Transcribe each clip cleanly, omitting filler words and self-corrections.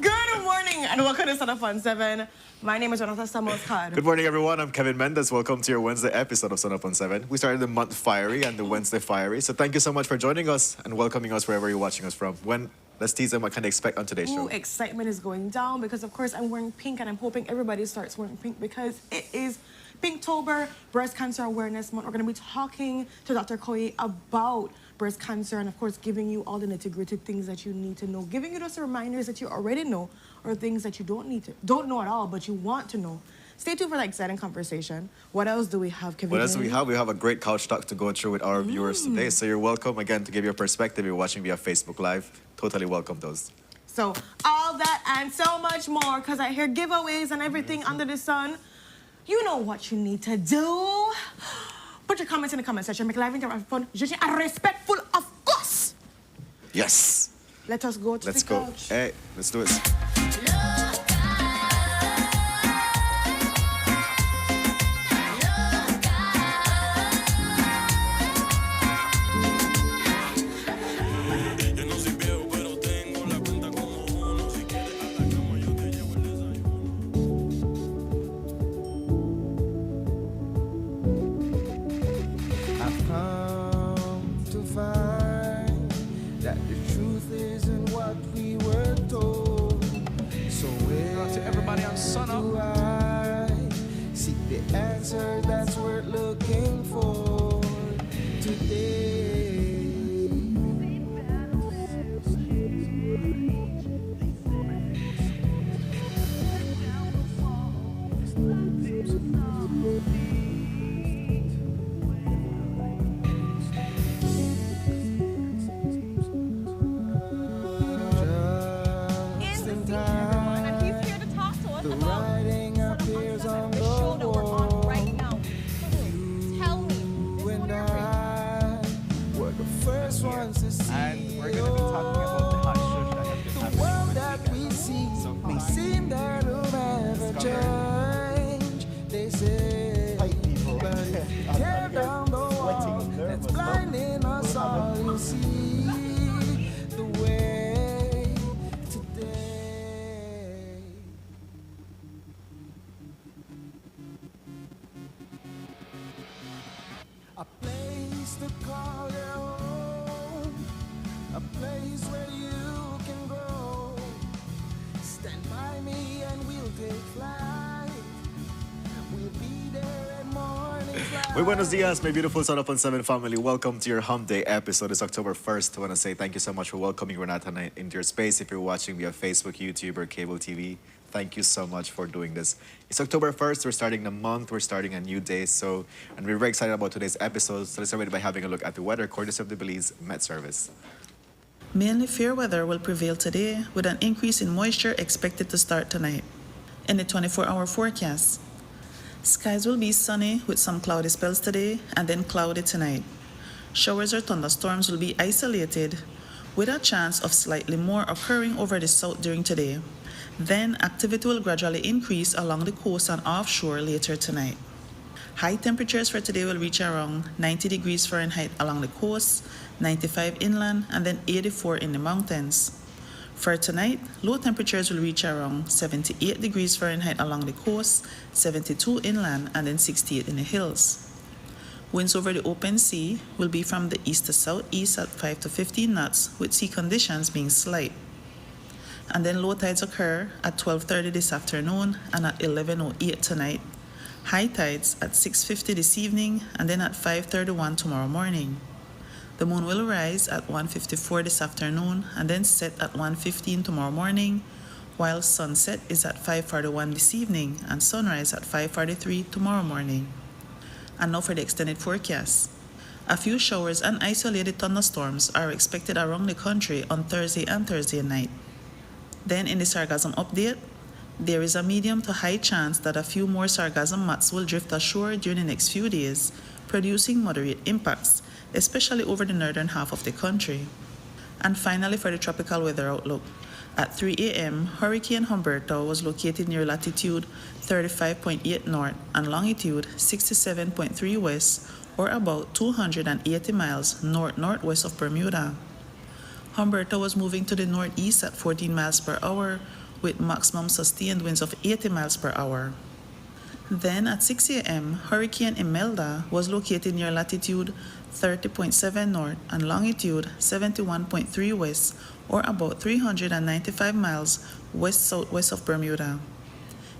Good morning and welcome to Sunup on 7. My name is Jonathan Samos-Khan. Good morning, everyone. I'm Kevin Mendes. Welcome to your Wednesday episode of Sunup on 7. We started the month fiery and the Wednesday fiery. So thank you so much for joining us and welcoming us wherever you're watching us from. Let's tease them what can they expect on today's show. Excitement is going down because, of course, I'm wearing pink and I'm hoping everybody starts wearing pink because it is Pinktober, Breast Cancer Awareness Month. We're going to be talking to Dr. Koye about breast cancer and, of course, giving you all the nitty-gritty things that you need to know, giving you those reminders that you already know or things that you don't know at all, but you want to know. Stay tuned for the exciting conversation. What else do we have, Kevin? What else do we have? We have a great couch talk to go through with our viewers today. So you're welcome, again, to give your perspective. You're watching via Facebook Live. Totally welcome those. So all that and so much more, because I hear giveaways and everything under the sun. You know what you need to do. Put your comments in the comment section. Make live interactive fun. Judging and respectful, of course. Yes. Let us go to the couch. Let's go. Hey, let's do it. That's what we're looking for today. Just in time, and he's here to talk to us about writing appears on the show that we're on right now. First ones to see, and we're going to be talking about the hot shush that has been happening. The world that we see may seem that will never change. They say, but if you tear down the wall that's blinding us all, you'll see the way today. A place to call your home, a place where you can grow. Stand by me and we'll take flight. We'll be there at morning flight. Muy buenos dias, my beautiful Son Up on 7 family. Welcome to your Hump Day episode. It's October 1st. I want to say thank you so much for welcoming Renata into your space. If you're watching via Facebook, YouTube, or cable TV, thank you so much for doing this. It's October 1st. We're starting the month. We're starting a new day. And we're very excited about today's episode. So let's start by having a look at the weather, courtesy of the Belize Met Service. Mainly fair weather will prevail today, with an increase in moisture expected to start tonight. In the 24-hour forecast, skies will be sunny with some cloudy spells today and then cloudy tonight. Showers or thunderstorms will be isolated, with a chance of slightly more occurring over the south during today. Then activity will gradually increase along the coast and offshore later tonight. High temperatures for today will reach around 90 degrees Fahrenheit along the coast, 95 inland, and then 84 in the mountains. For tonight, low temperatures will reach around 78 degrees Fahrenheit along the coast, 72 inland, and then 68 in the hills. Winds over the open sea will be from the east to southeast at 5 to 15 knots, with sea conditions being slight. And then low tides occur at 12:30 this afternoon and at 11:08 tonight. High tides at 6:50 this evening and then at 5:31 tomorrow morning. The moon will rise at 1:54 this afternoon and then set at 1:15 tomorrow morning, while sunset is at 5:41 this evening and sunrise at 5:43 tomorrow morning. And now for the extended forecast. A few showers and isolated thunderstorms are expected around the country on Thursday and Thursday night. Then in the sargassum update, there is a medium to high chance that a few more sargassum mats will drift ashore during the next few days, producing moderate impacts, especially over the northern half of the country. And finally, for the tropical weather outlook, at 3 a.m., Hurricane Humberto was located near latitude 35.8 north and longitude 67.3 west, or about 280 miles north-northwest of Bermuda. Humberto was moving to the northeast at 14 miles per hour, with maximum sustained winds of 80 miles per hour. Then at 6 a.m., Hurricane Imelda was located near latitude 30.7 north and longitude 71.3 west, or about 395 miles west-southwest of Bermuda.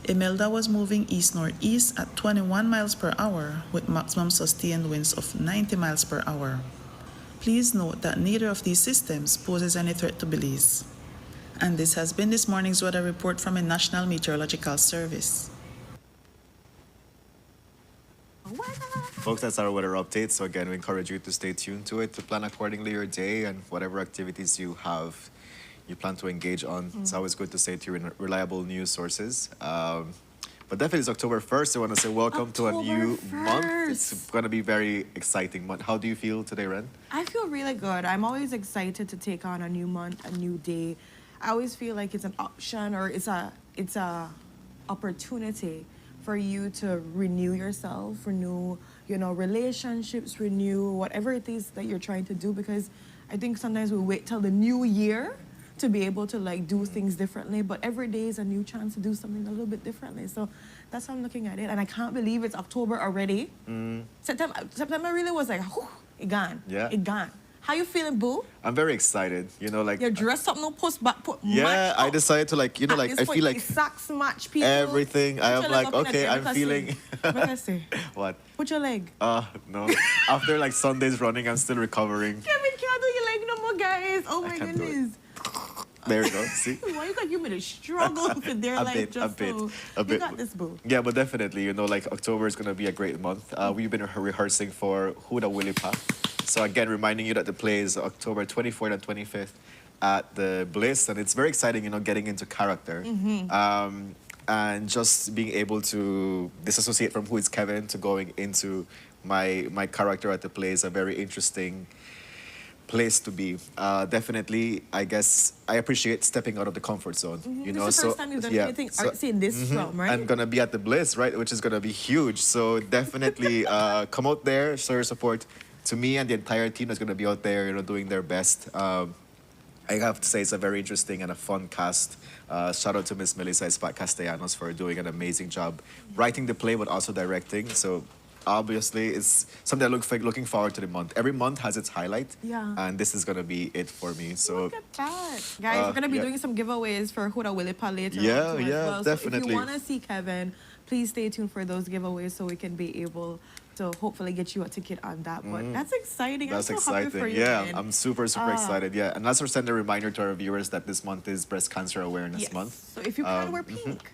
Imelda was moving east-northeast at 21 miles per hour, with maximum sustained winds of 90 miles per hour. Please note that neither of these systems poses any threat to Belize. And this has been this morning's weather report from the National Meteorological Service. Folks, that's our weather update. So again, we encourage you to stay tuned to it, to plan accordingly your day and whatever activities you plan to engage on. It's always good to stay to your reliable news sources. But definitely it's October 1st. I want to say welcome to a new month. It's going to be very exciting month. How do you feel today, Ren? I feel really good. I'm always excited to take on a new month, a new day. I always feel like it's an option, or it's a opportunity for you to renew yourself, renew, relationships, renew whatever it is that you're trying to do, because I think sometimes we wait till the new year to be able to do things differently, but every day is a new chance to do something a little bit differently. So that's how I'm looking at it, and I can't believe it's October already. September really was like, whew, it gone. Yeah. It gone. How you feeling, boo? I'm very excited. You're dressed up, no post back, put yeah, I decided to I feel like socks match people. everything. I am like, okay, I'm feeling. What can I say? What? Put your leg. No. After Sundays running, I'm still recovering. Kevin can't do your leg no more, guys. Oh my can't do it. goodness. There you go. See? Why you got you made a struggle for their life just so you got this, boo. Yeah, but definitely, October is gonna be a great month. We've been rehearsing for Huda Willy Pa. So again, reminding you that the play is October 24th and 25th at the Bliss, and it's very exciting, getting into character. And just being able to disassociate from who is Kevin to going into my character at the play is a very interesting place to be. Definitely, I guess I appreciate stepping out of the comfort zone. This is the first time you've done anything artsy in this realm, right? I'm gonna be at the Bliss, right, which is gonna be huge. So definitely come out there, show your support to me and the entire team that's gonna be out there, doing their best. I have to say it's a very interesting and a fun cast. Shout out to Miss Melissa Espat Castellanos for doing an amazing job writing the play, but also directing. So obviously, it's something I looking forward to the month. Every month has its highlight. Yeah. And this is going to be it for me. So Look at that. Guys, we're going to be yeah. doing some giveaways for Huda Wilipa later Yeah, on too as yeah, well. So if definitely. you want to see Kevin, please stay tuned for those giveaways so we can be able to hopefully get you a ticket on that. But that's exciting. That's I'm so happy exciting. for you, Yeah, man. I'm super excited. Yeah, and let's send a reminder to our viewers that this month is Breast Cancer Awareness Yes. Month. So if you can wear pink.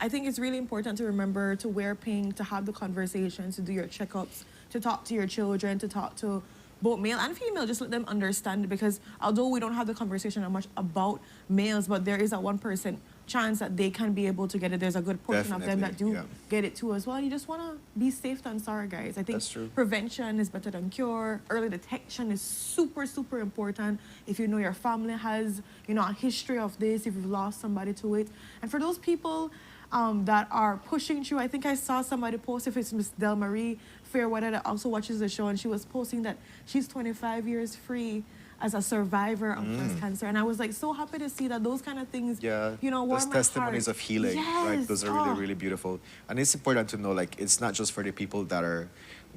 I think it's really important to remember to wear pink, to have the conversations, to do your checkups, to talk to your children, to talk to both male and female. Just let them understand, because although we don't have the conversation much about males, but there is a 1% chance that they can be able to get it. There's a good portion of them that do Definitely, yeah. get it too as well. You just want to be safe than sorry, guys. I think That's true. prevention is better than cure. Early detection is super, super important. If you know your family has, a history of this, if you've lost somebody to it. And for those people that are pushing through, I think I saw somebody post, if it's Miss Del Marie Fairweather that also watches the show, and she was posting that she's 25 years free as a survivor of breast cancer. And I was like so happy to see that those kind of things, Yeah, warm those my testimonies heart. of healing, right? Yes. Those are really, really beautiful. And it's important to know, like, it's not just for the people that are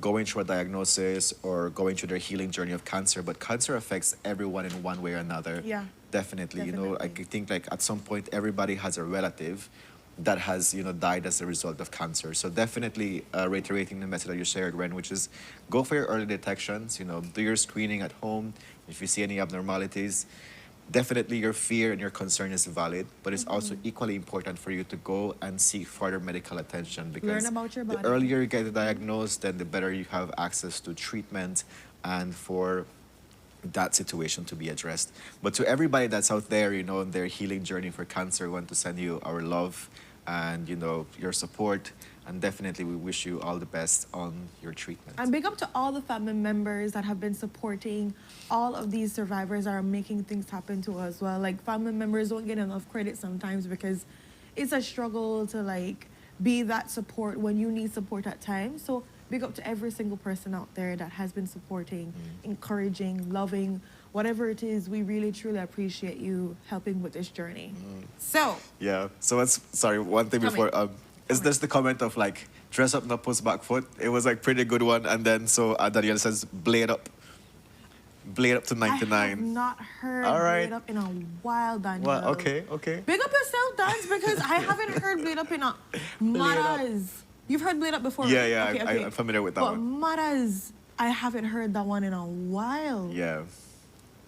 going through a diagnosis or going through their healing journey of cancer, but cancer affects everyone in one way or another. Yeah. Definitely. You know, I Definitely. think, like, at some point, everybody has a relative that has, died as a result of cancer. So definitely reiterating the message that you shared, Ren, which is go for your early detections, do your screening at home. If you see any abnormalities, definitely your fear and your concern is valid, but it's also equally important for you to go and seek further medical attention, because Learn about your the body. earlier you get diagnosed, then the better you have access to treatment and for that situation to be addressed. But to everybody that's out there, on their healing journey for cancer, we want to send you our love and, your support. And definitely we wish you all the best on your treatment. And big up to all the family members that have been supporting all of these survivors that are making things happen to us. Well, like, family members don't get enough credit sometimes, because it's a struggle to, like, be that support when you need support at times. So big up to every single person out there that has been supporting, encouraging, loving, whatever it is. We really, truly appreciate you helping with this journey. So, Yeah. So one thing Tell me. before, is this the comment of, like, dress up, not post back foot? It was, like, pretty good one. And then so Danielle says, blade up to 99. I have not heard All right. Blade Up in a while, Daniel. Well, okay. Big up yourself, Dance, because I haven't heard Blade Up in a Maras. You've heard Blade Up before, Yeah, right? yeah, Okay, I'm familiar with that but one. Maras, I haven't heard that one in a while. Yeah.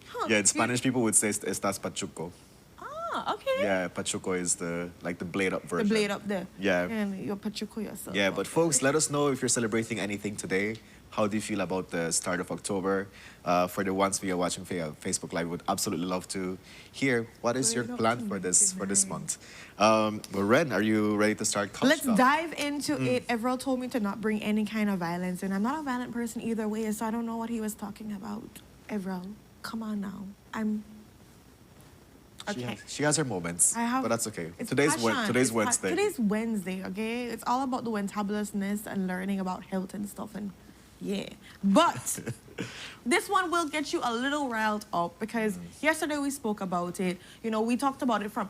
Huh. Yeah, in Spanish, people would say estás pachuco. Ah, okay. Yeah, pachuco is the blade up The version. Blade Up there. Yeah. And you're Pachuco yourself. Yeah, but folks, let us know if you're celebrating anything today. How do you feel about the start of October? For the ones we are watching via Facebook Live, we would absolutely love to hear what is your Blade up plan to for this 99. month. Well, Ren, are you ready to start? Let's dive into it. Everell told me to not bring any kind of violence, and I'm not a violent person either way, so I don't know what he was talking about. Everell, come on now. Okay. She has her moments, but that's okay. It's Today's passion. Wednesday. Today's Wednesday, okay? It's all about the wentabulousness and learning about health and stuff, and yeah. But this one will get you a little riled up, because yesterday we spoke about it. We talked about it from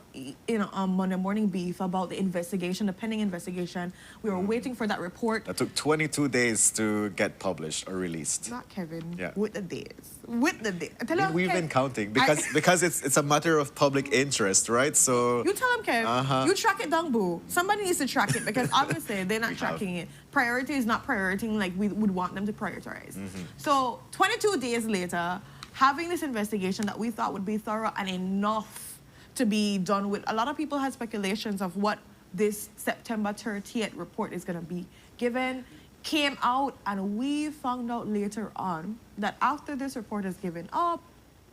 Monday Morning Beef, about the investigation, the pending investigation. We were waiting for that report. That took 22 days to get published or released. Not Kevin. Yeah. With the days. With the days. I tell you, We've Kev, been counting because it's a matter of public interest, right? So You tell him, Kev. You track it down, boo. Somebody needs to track it, because obviously they're not tracking it. Priority is not prioritizing like we would want them to prioritize. So 22 days later, having this investigation that we thought would be thorough and enough to be done with, a lot of people had speculations of what this September 30th report is going to be given, came out, and we found out later on that after this report is given up,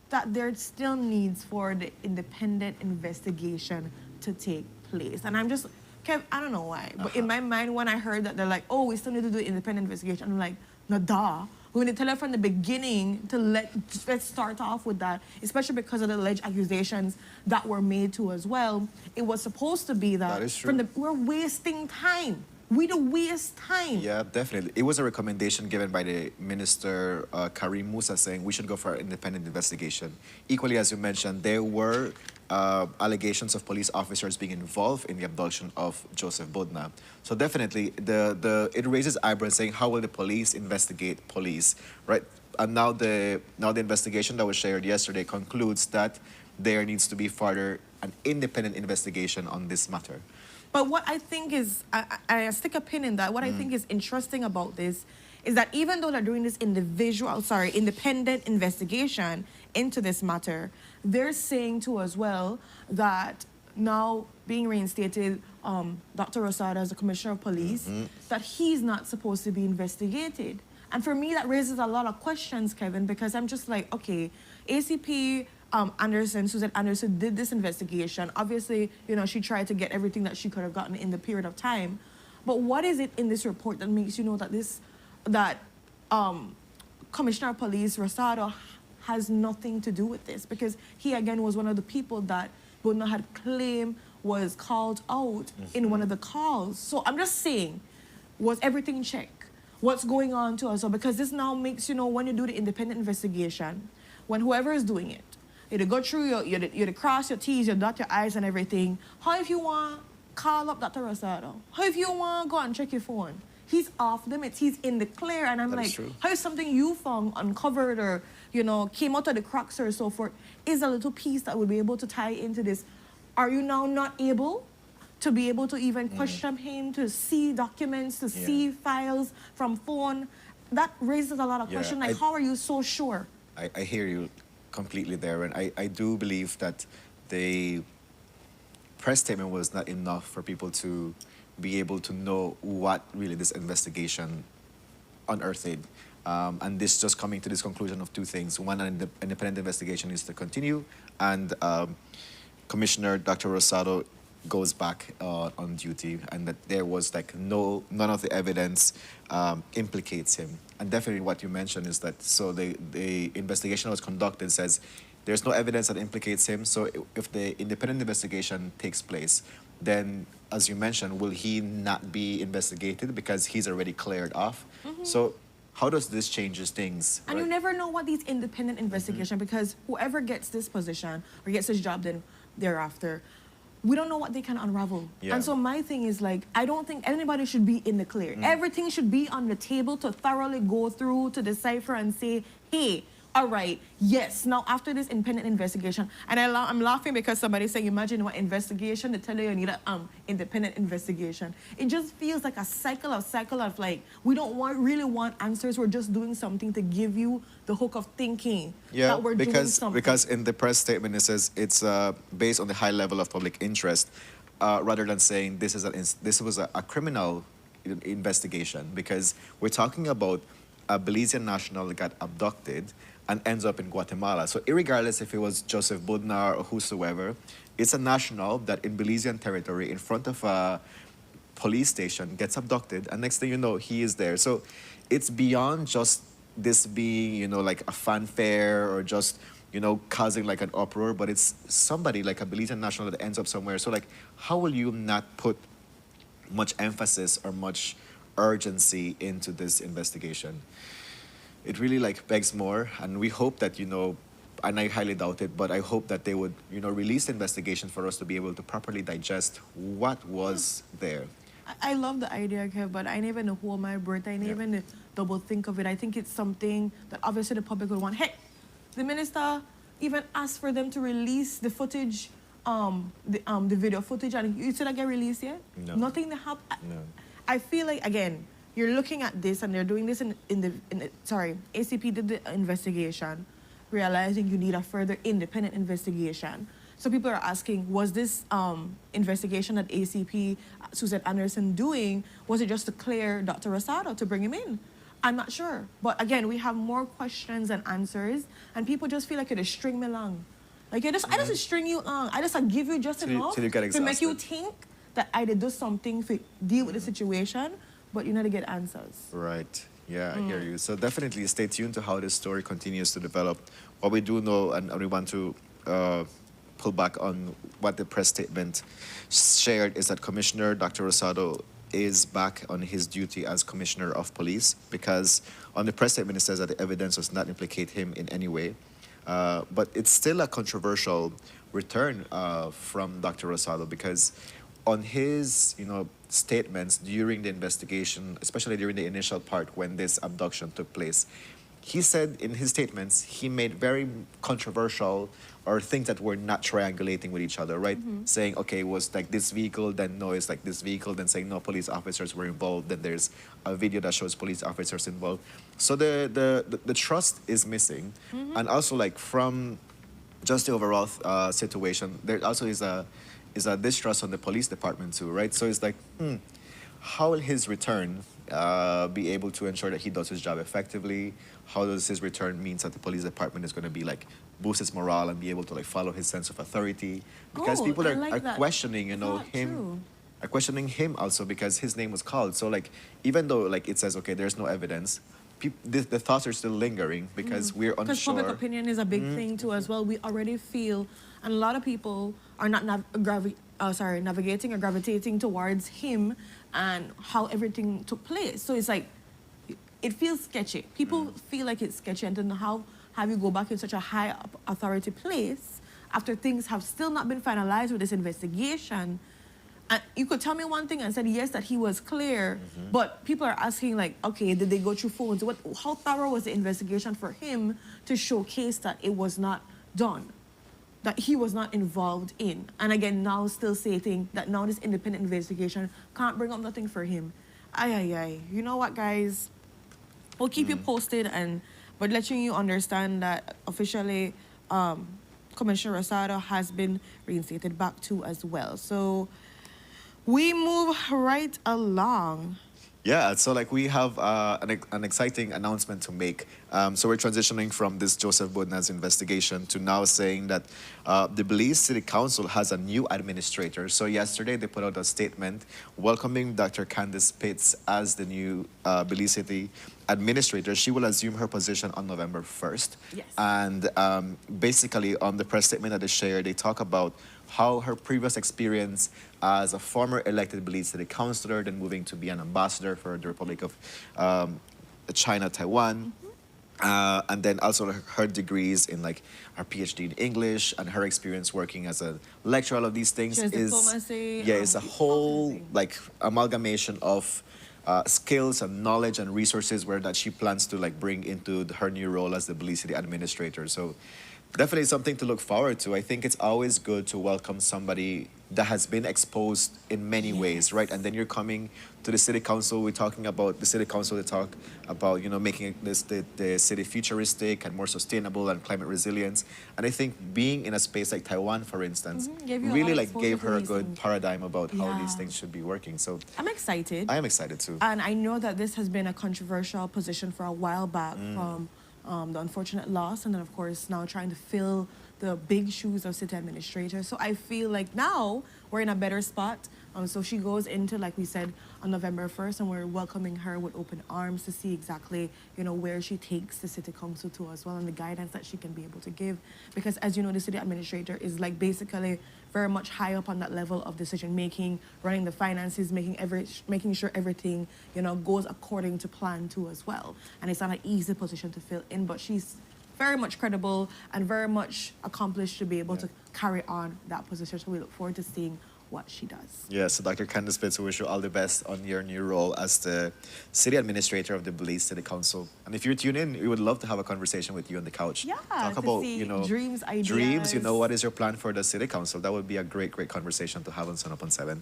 that there still needs for the independent investigation to take place. And I'm just, Kev, I don't know why, but in my mind, when I heard that they're like, oh, we still need to do an independent investigation, I'm like, no, duh. We need to tell her from the beginning to let's start off with that, especially because of the alleged accusations that were made to as well. It was supposed to be that, That is true. we're wasting time. We don't waste time. yeah, definitely. It was a recommendation given by the Minister Karim Musa saying we should go for an independent investigation. Equally, as you mentioned, there were allegations of police officers being involved in the abduction of Joseph Budna. So definitely, it raises eyebrows saying, how will the police investigate police, right? And now the investigation that was shared yesterday concludes that there needs to be further an independent investigation on this matter. But what I think is, I stick a pin in that, what I think is interesting about this is that even though they're doing this independent investigation into this matter, they're saying too as well that now being reinstated, Dr. Rosado as the Commissioner of Police, that he's not supposed to be investigated. And for me, that raises a lot of questions, Kevin, because I'm just like, okay, ACP Susan Anderson did this investigation. Obviously, you know, she tried to get everything that she could have gotten in the period of time. But what is it in this report that makes you know that Commissioner of Police Rosado has nothing to do with this? Because he, again, was one of the people that Budna had claimed was called out in one of the calls. So I'm just saying, was everything checked? What's going on to us? So because this now makes, you know, when you do the independent investigation, when whoever is doing it, you go through you cross your T's, you dot your I's and everything. How if you want call up Dr. Rosado? How if you want go and check your phone? He's off limits. He's in the clear. And I'm That is like, true. how is something you found uncovered or, you know, came out of the cracks or so forth is a little piece that would be able to tie into this? Are you now not able to be able to even question him, to see documents, to see files from phone? That raises a lot of questions. Like, how are you so sure? I hear you completely there, and I do believe that the press statement was not enough for people to be able to know what really this investigation unearthed. And this just coming to this conclusion of two things. One, an independent investigation is to continue, and Commissioner Dr. Rosado goes back on duty, and that there was like none of the evidence implicates him. And definitely what you mentioned is that, so the investigation that was conducted says there's no evidence that implicates him. So if the independent investigation takes place, then as you mentioned, will he not be investigated because he's already cleared off? So how does this changes things? And you never know what these independent investigation, because whoever gets this position or gets this job then thereafter, we don't know what they can unravel. Yeah. And so my thing is like, I don't think anybody should be in the clear. Everything should be on the table to thoroughly go through, to decipher and say, hey, all right, yes, now after this independent investigation, and I'm laughing because somebody saying, imagine what investigation, they tell you need an independent investigation. It just feels like a cycle of like, we don't really want answers, we're just doing something to give you the hook of thinking that we're doing something. Because in the press statement it says it's based on the high level of public interest, rather than saying this was a criminal investigation, because we're talking about a Belizean national that got abducted and ends up in Guatemala. So irregardless if it was Joseph Budna or whosoever, it's a national that in Belizean territory in front of a police station gets abducted, and next thing you know, he is there. So it's beyond just this being, you know, like a fanfare or just, you know, causing like an uproar, but it's somebody like a Belizean national that ends up somewhere. So like, how will you not put much emphasis or much urgency into this investigation? It really like begs more, and we hope that, you know, and I highly doubt it, but I hope that they would, you know, release the investigation for us to be able to properly digest what was there. I love the idea, Kev, but I never know hold my breath. I never even double think of it. I think it's something that obviously the public would want. Hey, the minister even asked for them to release the footage, the video footage, and you said that get released yet? No. Nothing to happen. No. I feel like, again, you're looking at this and they're doing this ACP did the investigation, realizing you need a further independent investigation. So people are asking, was this investigation that ACP Susan Anderson doing, was it just to clear Dr. Rosado to bring him in? I'm not sure. But again, we have more questions than answers, and people just feel like you just string me along. Like I just string you along. I just give you just enough till you get to make you exhausted. think that I did do something to deal with the situation, but you need to get answers. Right. Yeah, I hear you. So definitely stay tuned to how this story continues to develop. What we do know, and we want to pull back on what the press statement shared, is that Commissioner Dr. Rosado is back on his duty as Commissioner of Police, because on the press statement it says that the evidence does not implicate him in any way. But it's still a controversial return from Dr. Rosado because on his, statements during the investigation, especially during the initial part when this abduction took place, he said in his statements he made very controversial or things that were not triangulating with each other, right? Saying, okay, it was like this vehicle, then no, it's like this vehicle, then saying no, police officers were involved, then there's a video that shows police officers involved. So the trust is missing. And also like from just the overall situation, there also is a distrust on the police department too, right? So it's like, how will his return be able to ensure that he does his job effectively? How does his return means that the police department is going to be like boost his morale and be able to like follow his sense of authority? Because people are questioning, him. Are questioning him also because his name was called. So like, even though like it says, okay, there's no evidence, the thoughts are still lingering because we're unsure. Because public opinion is a big thing too as well. We already feel, and a lot of people are not navigating or gravitating towards him and how everything took place. So it's like, it feels sketchy. People feel like it's sketchy, and then how have you go back in such a high authority place after things have still not been finalized with this investigation? And you could tell me one thing and said yes, that he was clear, but people are asking like, okay, did they go through phones? How thorough was the investigation for him to showcase that it was not done, that he was not involved in? And again, now still stating that now this independent investigation can't bring up nothing for him. Aye. You know what, guys? We'll keep you posted, but letting you understand that officially Commissioner Rosado has been reinstated back too as well. So we move right along. Yeah, so like we have an exciting announcement to make. So we're transitioning from this Joseph Bodna's investigation to now saying that the Belize City Council has a new administrator. So yesterday they put out a statement welcoming Dr. Candice Pitts as the new Belize City administrator. She will assume her position on November 1st. Yes. And basically on the press statement that they shared, they talk about how her previous experience as a former elected Belize City Councilor, then moving to be an ambassador for the Republic of China, Taiwan, and then also her degrees in like her PhD in English and her experience working as a lecturer. All of these things is a whole like amalgamation of skills and knowledge and resources that she plans to like bring into her new role as the Belize City administrator. So definitely something to look forward to. I think it's always good to welcome somebody that has been exposed in many ways, right? And then you're coming to the city council. We're talking about the city council. They talk about, making the city futuristic and more sustainable and climate resilience. And I think being in a space like Taiwan, for instance, really like gave her a good paradigm about how these things should be working. So I'm excited. I am excited too. And I know that this has been a controversial position for a while back from the unfortunate loss, and then of course now trying to fill the big shoes of city administrator. So I feel like now we're in a better spot. So she goes into, like we said, on November 1st, and we're welcoming her with open arms to see exactly, where she takes the city council to as well, and the guidance that she can be able to give. Because as you know, the city administrator is like basically very much high up on that level of decision making, running the finances, making sure everything, goes according to plan too as well. And it's not an easy position to fill in, but she's very much credible and very much accomplished to be able to carry on that position. So we look forward to seeing what she does. Yeah, so Dr. Candice Pitts, we wish you all the best on your new role as the city administrator of the Belize City Council. And if you're tuned in, we would love to have a conversation with you on the couch. Yeah, talk about, dreams, ideas. Dreams, what is your plan for the city council? That would be a great conversation to have on Sunup on 7.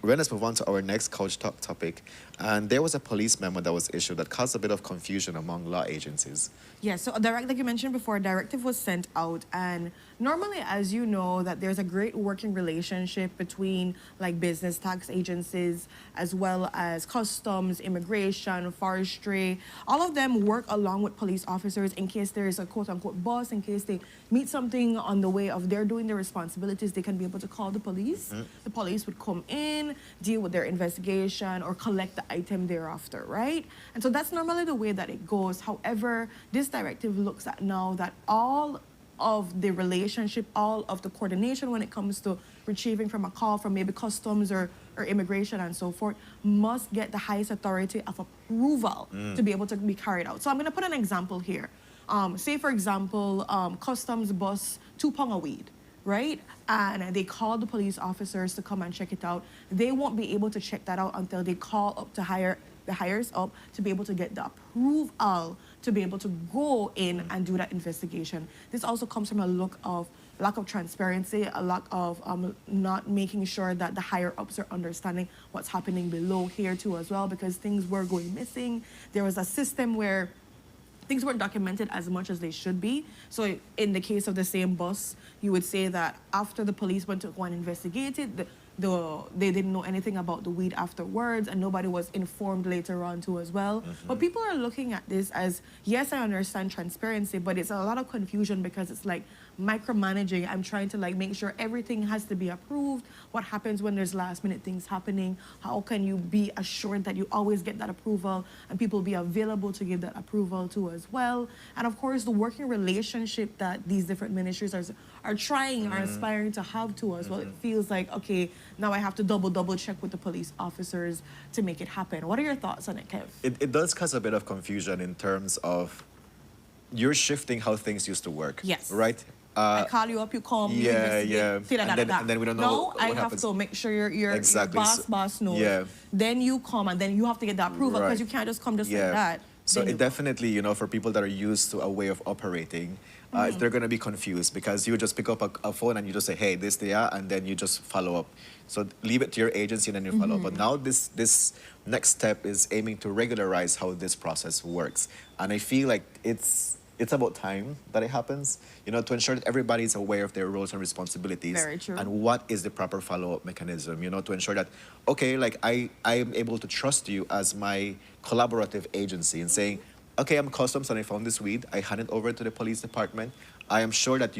Let's move on to our next couch talk topic. And there was a police memo that was issued that caused a bit of confusion among law agencies. Yeah, so like you mentioned before, a directive was sent out, and normally, as you know, that there's a great working relationship between like business tax agencies as well as customs, immigration, forestry. All of them work along with police officers in case there is a quote-unquote bust, in case they meet something on the way of they're doing their responsibilities, they can be able to call the police. The police would come in, deal with their investigation, or collect the item thereafter, right? And so that's normally the way that it goes. However, this directive looks at now that all of the relationship, all of the coordination when it comes to retrieving from a call from maybe customs or immigration and so forth must get the highest authority of approval to be able to be carried out. So I'm going to put an example here. Say, for example, customs bus 2 pound of weed, right? And they call the police officers to come and check it out. They won't be able to check that out until they call up to the hires up to be able to get the approval to be able to go in and do that investigation. This also comes from a lack of transparency, a lack of not making sure that the higher ups are understanding what's happening below here too as well, because things were going missing. There was a system where things weren't documented as much as they should be. So in the case of the same bus, you would say that after the police went to go and investigate it, they didn't know anything about the weed afterwards, and nobody was informed later on too as well. But people are looking at this as, yes, I understand transparency, but it's a lot of confusion because it's like micromanaging. I'm trying to like make sure everything has to be approved. What happens when there's last minute things happening? How can you be assured that you always get that approval and people be available to give that approval to as well? And of course, the working relationship that these different ministries are trying, are aspiring to have to as well. It feels like, okay, now I have to double check with the police officers to make it happen. What are your thoughts on it, Kev? It does cause a bit of confusion in terms of you're shifting how things used to work. Yes. Right? I call you up, you call me. Yeah. And then we don't know No, what I have happens. to make sure your Exactly. boss knows. Yeah. Then you come and then you have to get the approval because Right. you can't just come just like that. So Then it you- definitely, for people that are used to a way of operating, they're going to be confused because you just pick up a phone and you just say, hey, this, they are, and then you just follow up. So leave it to your agency and then you follow up. But now this next step is aiming to regularize how this process works. And I feel like it's about time that it happens, to ensure that everybody is aware of their roles and responsibilities. Very true. And what is the proper follow-up mechanism, to ensure that, okay, like I am able to trust you as my collaborative agency and saying, okay, I'm customs and I found this weed. I hand it over to the police department. I am sure that,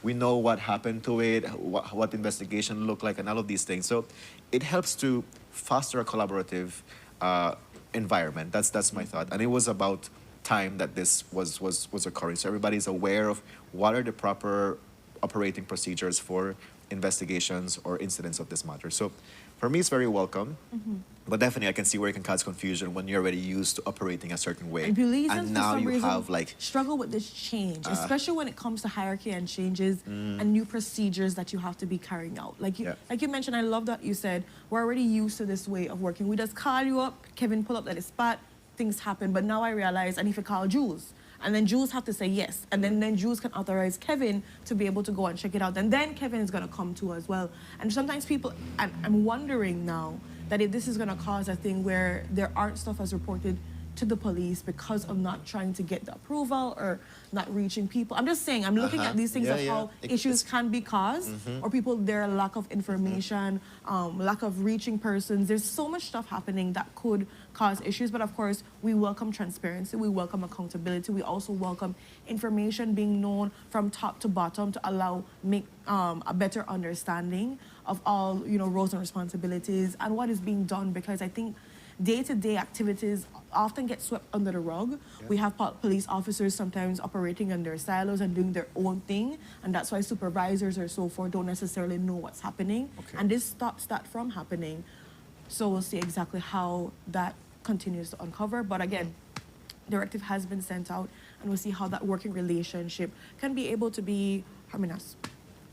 we know what happened to it, what the investigation looked like and all of these things. So it helps to foster a collaborative environment. That's my thought. And it was about time that this was occurring. So everybody's aware of what are the proper operating procedures for investigations or incidents of this matter. So for me, it's very welcome. But definitely, I can see where it can cause confusion when you're already used to operating a certain way. And police, and now you have struggle with this change, especially when it comes to hierarchy and changes and new procedures that you have to be carrying out. Like you mentioned, I love that you said we're already used to this way of working. We just call you up, Kevin pull up at the spot, things happen. But now I realize I need to call Jules. And then Jules have to say yes. And then Jules can authorize Kevin to be able to go and check it out. And then Kevin is going to come too as well. And sometimes people, I'm wondering now that if this is going to cause a thing where there aren't stuff as reported to the police because of not trying to get the approval or not reaching people. I'm just saying, I'm looking at these things of how issues can be caused or people, their lack of information, lack of reaching persons. There's so much stuff happening that could cause issues. But of course, we welcome transparency. We welcome accountability. We also welcome information being known from top to bottom to make a better understanding of all, roles and responsibilities and what is being done, because I think day-to-day activities often get swept under the rug. We have police officers sometimes operating in their silos and doing their own thing, and that's why supervisors or so forth don't necessarily know what's happening. And this stops that from happening. So we'll see exactly how that continues to uncover. But again, directive has been sent out, and we'll see how that working relationship can be able to be harmonious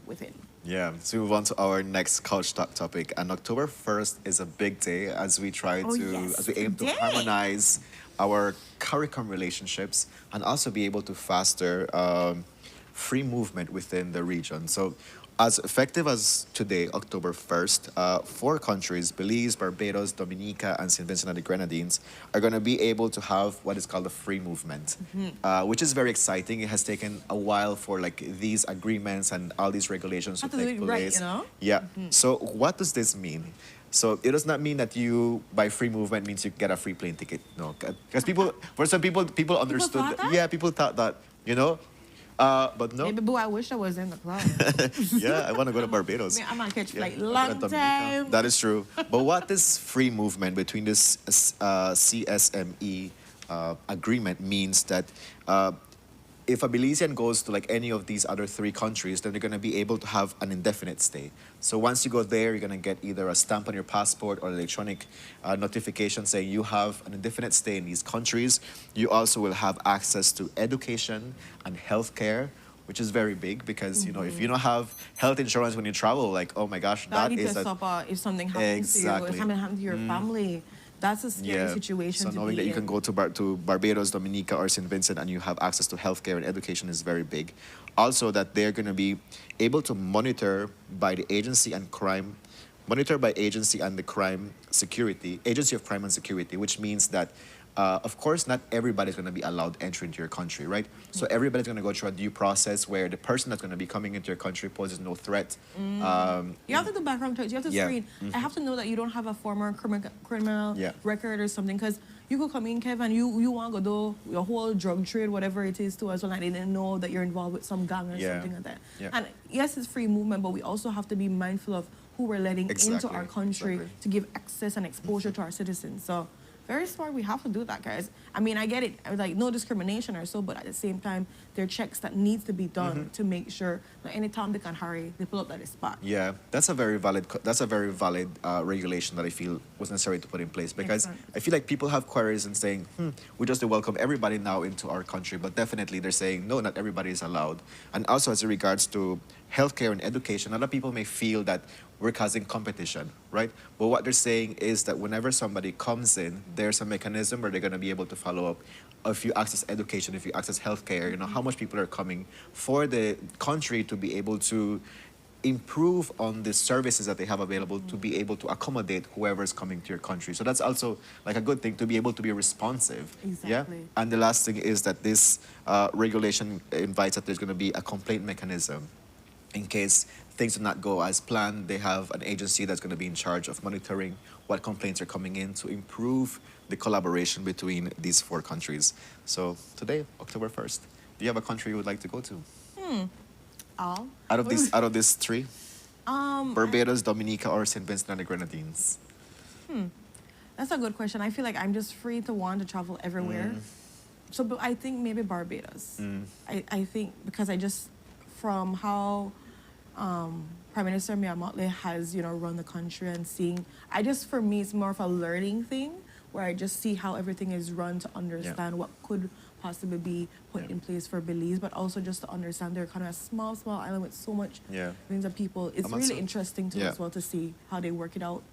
within. Yeah, so we move on to our next couch talk topic. And October 1st is a big day as we aim to harmonize our CARICOM relationships and also be able to foster free movement within the region. So as effective as today, October 1st, 4 countries, Belize, Barbados, Dominica, and St. Vincent and the Grenadines, are going to be able to have what is called a free movement, which is very exciting. It has taken a while for these agreements and all these regulations to take place. Right, Yeah. So what does this mean? So it does not mean that you, by free movement, means you get a free plane ticket. No, because for some people understood. People thought that, but no. Maybe, boo, I wish I was in the club. Yeah, I want to go to Barbados. I'm gonna catch flight I'll go long to Dominica. time. That is true. But what this free movement between this CSME agreement means that if a Belizean goes to like any of these other 3 countries, then they're going to be able to have an indefinite stay. So once you go there, you're going to get either a stamp on your passport or electronic notification saying you have an indefinite stay in these countries. You also will have access to education and healthcare, which is very big because, you know, if you don't have health insurance when you travel, like, oh my gosh, that need is to suffer if something happens to you, if something happens to your family. That's a scary situation so to knowing be that you in. can go to Barbados, Dominica, or St. Vincent and you have access to healthcare and education is very big. Also, that they're going to be able to monitor by the agency and crime, monitored by agency and the crime security, agency of crime and security, which means that of course, not everybody's going to be allowed entry into your country, right? So everybody's going to go through a due process where the person that's going to be coming into your country poses no threat. You have to do background checks. You have to screen. I have to know that you don't have a former criminal record or something, because you could come in, Kevin, you want to go do your whole drug trade, whatever it is, too, as well. And they didn't know that you're involved with some gang or something like that. And yes, it's free movement, but we also have to be mindful of who we're letting into our country to give access and exposure to our citizens. So very smart. We have to do that, guys. I mean, I get it. Like, no discrimination or so, but at the same time, there are checks that needs to be done to make sure that anytime they can hurry, they pull up at the spot. Yeah, that's a very valid regulation that I feel was necessary to put in place, because I feel like people have queries and saying, we just welcome everybody now into our country, but definitely they're saying, no, not everybody is allowed. And also as it regards to healthcare and education, other people may feel that we're causing competition, right? But what they're saying is that whenever somebody comes in, there's a mechanism where they're going to be able to follow up. If you access education, if you access healthcare, you know, how much people are coming for the country to be able to improve on the services that they have available to be able to accommodate whoever's coming to your country. So that's also like a good thing, to be able to be responsive. Exactly. Yeah? And the last thing is that this regulation invites that there's going to be a complaint mechanism. In case things do not go as planned, they have an agency that's going to be in charge of monitoring what complaints are coming in to improve the collaboration between these 4 countries. So today, October 1st, do you have a country you would like to go to? All? Out of these 3? Barbados, Dominica, or St. Vincent and the Grenadines? That's a good question. I feel like I'm just free to want to travel everywhere. So but I think maybe Barbados. I think because I just, from how Prime Minister Mia Mottley has, you know, run the country and seeing, for me, it's more of a learning thing where I just see how everything is run to understand what could possibly be put in place for Belize, but also just to understand they're kind of a small island with so much millions of people. It's really interesting to as well to see how they work it out.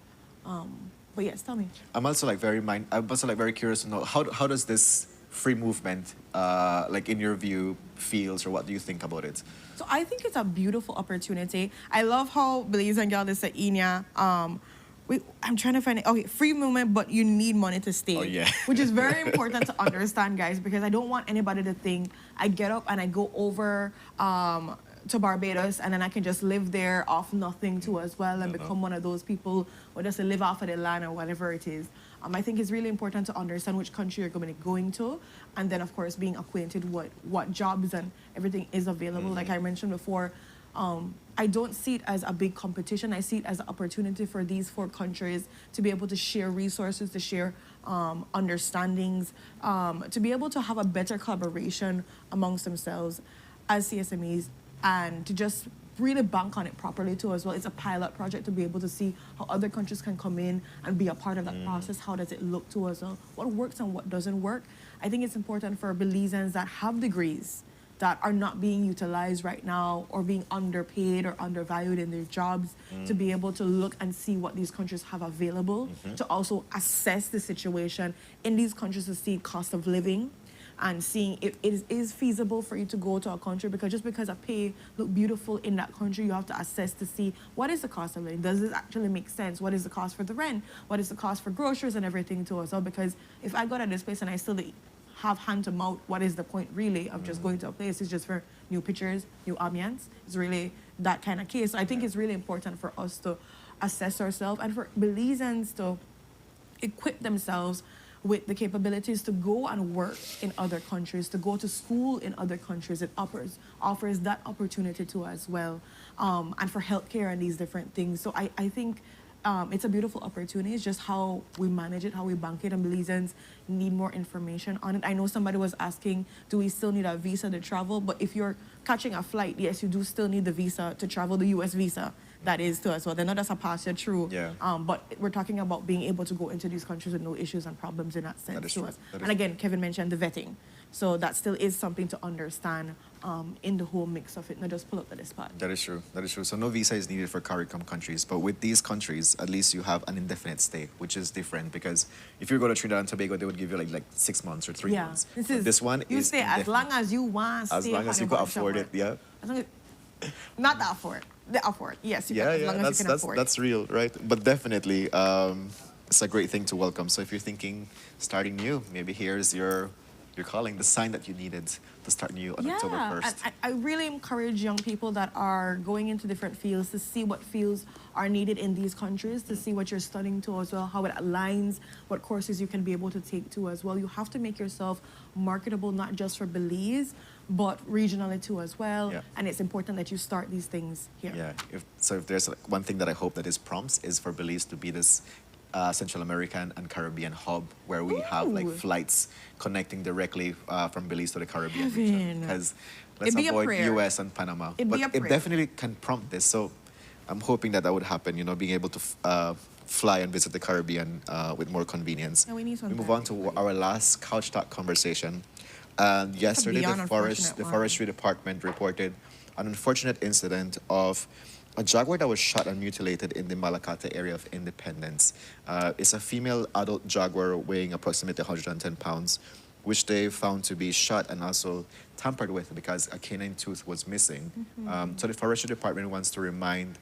But yes, tell me. I'm also very curious to know how does this free movement, like in your view, feels, or what do you think about it? So I think it's a beautiful opportunity. I love how Belize and Gal said, Inya, I'm trying to find it. Okay, free movement, but you need money to stay. Oh, yeah. Which is very important to understand, guys, because I don't want anybody to think I get up and I go over to Barbados and then I can just live there off nothing too as well and become one of those people who just live off of the land or whatever it is. I think it's really important to understand which country you're going to be going to, and then of course being acquainted what jobs and everything is available. Like I mentioned before, I don't see it as a big competition. I see it as an opportunity for these 4 countries to be able to share resources, to share understandings, to be able to have a better collaboration amongst themselves as CSMEs, and to just really bank on it properly too as well. It's a pilot project to be able to see how other countries can come in and be a part of that process. How does it look to us? What works and what doesn't work? I think it's important for Belizeans that have degrees that are not being utilized right now or being underpaid or undervalued in their jobs to be able to look and see what these countries have available, to also assess the situation in these countries to see cost of living, and seeing if it is feasible for you to go to a country, because just because a pay look beautiful in that country, you have to assess to see what is the cost of living. Does this actually make sense? What is the cost for the rent? What is the cost for groceries and everything too as well? Because if I go to this place and I still have hand to mouth, what is the point really of just going to a place? It's just for new pictures, new ambience. It's really that kind of case. So I think it's really important for us to assess ourselves and for Belizeans to equip themselves with the capabilities to go and work in other countries, to go to school in other countries. It offers that opportunity too as well, and for healthcare and these different things. So I think it's a beautiful opportunity. It's just how we manage it, how we bank it, and Belizeans need more information on it. I know somebody was asking, do we still need a visa to travel? But if you're catching a flight, yes, you do still need the visa to travel, the U.S. visa. That is too as well. They're not just a pass you through. Yeah. But we're talking about being able to go into these countries with no issues and problems in that sense. That is to true. us. That is And again, Kevin mentioned the vetting. So that still is something to understand in the whole mix of it, not just pull up to the spot. That is true. That is true. So no visa is needed for CARICOM countries, but with these countries, at least you have an indefinite stay, which is different because if you go to Trinidad and Tobago, they would give you like 6 months or 3 Yeah. months. This But is this one you is stay as indefinite. long as you want. As long as you can afford it, yeah. As long as, not the afford. The afford. Yes, you Yeah, can, as yeah, long as you can afford. that's real, right? But definitely, it's a great thing to welcome. So if you're thinking starting new, maybe here's your calling, the sign that you needed to start new on October 1st. And I really encourage young people that are going into different fields to see what fields are needed in these countries, to see what you're studying to as well, how it aligns, what courses you can be able to take to as well. You have to make yourself marketable, not just for Belize, but regionally too as well. Yeah. And it's important that you start these things here. Yeah. If there's one thing that I hope that this prompts is for Belize to be this Central American and Caribbean hub where we have like Ooh. flights connecting directly from Belize to the Caribbean Kevin. region. Because let's It'd be a avoid prayer. U.S. and Panama. It'd but be a it prayer. definitely can prompt this. So I'm hoping that would happen. Being able to fly and visit the Caribbean with more convenience. Yeah, we need We move something. on to our last couch talk conversation. And yesterday, beyond the unfortunate one. forestry department reported an unfortunate incident of a jaguar that was shot and mutilated in the Malacate area of Independence. It's a female adult jaguar weighing approximately 110 pounds, which they found to be shot and also tampered with because a canine tooth was missing. So the forestry department wants to remind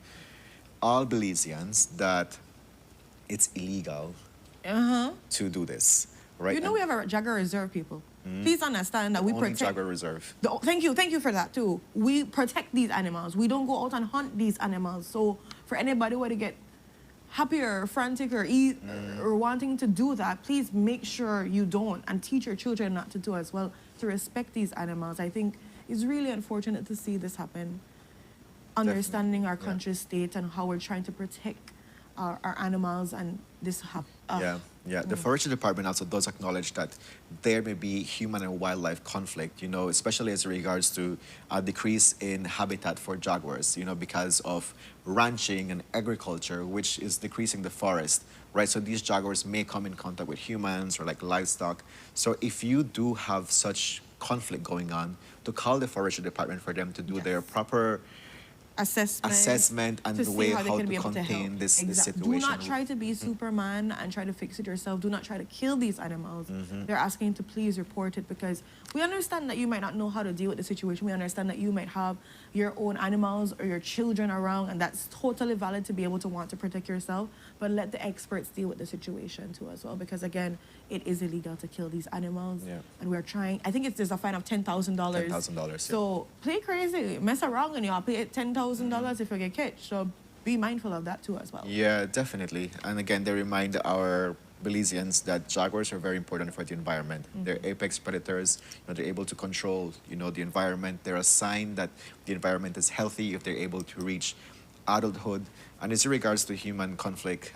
all Belizeans that it's illegal to do this, right? You know And we have a Jaguar Reserve, people. Please understand that we only protect. Jaguar Reserve. Thank you for that too. We protect these animals. We don't go out and hunt these animals. So for anybody who to get happy or frantic or or wanting to do that, please make sure you don't and teach your children not to do as well, to respect these animals. I think it's really unfortunate to see this happen. Understanding our yeah. country's state and how we're trying to protect our animals and this Yeah. The forestry department also does acknowledge that there may be human and wildlife conflict, especially as regards to a decrease in habitat for jaguars, because of ranching and agriculture, which is decreasing the forest, right? So these jaguars may come in contact with humans or like livestock. So if you do have such conflict going on, to call the forestry department for them to do their proper assessment and to the see way they how can to be able contain help. this Exact- situation. Do not try to be Superman and try to fix it yourself. Do not try to kill these animals. They're asking to please report it because we understand that you might not know how to deal with the situation. We understand that you might have your own animals or your children around, and that's totally valid to be able to want to protect yourself. But let the experts deal with the situation too as well, because again, it is illegal to kill these animals. Yeah. And we're trying. I think there's a fine of $10,000. $10,000, yeah. So play crazy, mess around, and you'll pay $10,000 if you get catch. So be mindful of that too as well. Yeah, definitely. And again, they remind our Belizeans that jaguars are very important for the environment. They're apex predators. They're able to control, the environment. They're a sign that the environment is healthy if they're able to reach adulthood. And as regards to human conflict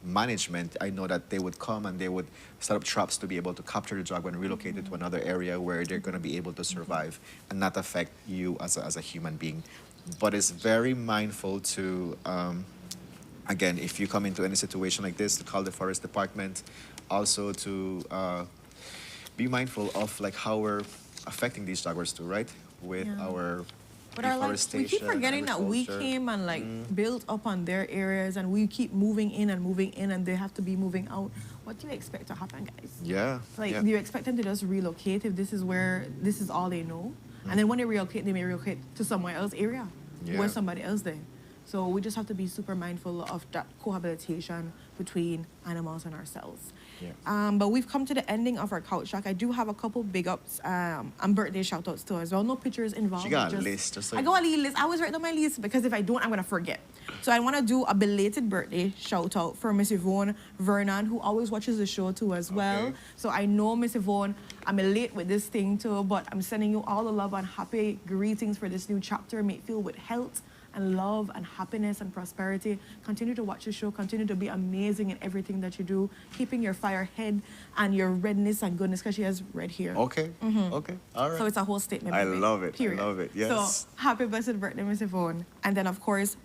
management, I know that they would come and they would set up traps to be able to capture the jaguar and relocate it to another area where they're going to be able to survive and not affect you as a human being. But it's very mindful to, again, if you come into any situation like this, to call the forest department. Also to be mindful of like how we're affecting these jaguars too, right? With our But our lives, we keep deforestation, forgetting that we agriculture. came and built up on their areas, and we keep moving in, and they have to be moving out. What do you expect to happen, guys? Yeah. Like, yeah. do you expect them to just relocate if this is all they know? And then when they may relocate to somewhere else area Yeah. where somebody else there. So we just have to be super mindful of that cohabitation between animals and ourselves. Yeah. But we've come to the ending of our couch talk. I do have a couple big ups and birthday shout outs too as well. No pictures involved. She got a list. Just like I got a little list. I was writing on my list because if I don't, I'm going to forget. So I want to do a belated birthday shout out for Miss Yvonne Vernon, who always watches the show too as well. Okay. So I know Miss Yvonne, I'm late with this thing too, but I'm sending you all the love and happy greetings for this new chapter. May it filled with health and love and happiness and prosperity. Continue to watch the show. Continue to be amazing in everything that you do. Keeping your fire head and your redness and goodness, because she has red hair. Okay. Okay. All right. So it's a whole statement. I baby. love it. Period. I love it. Yes. So happy blessed birthday, Miss Yvonne. And then of course,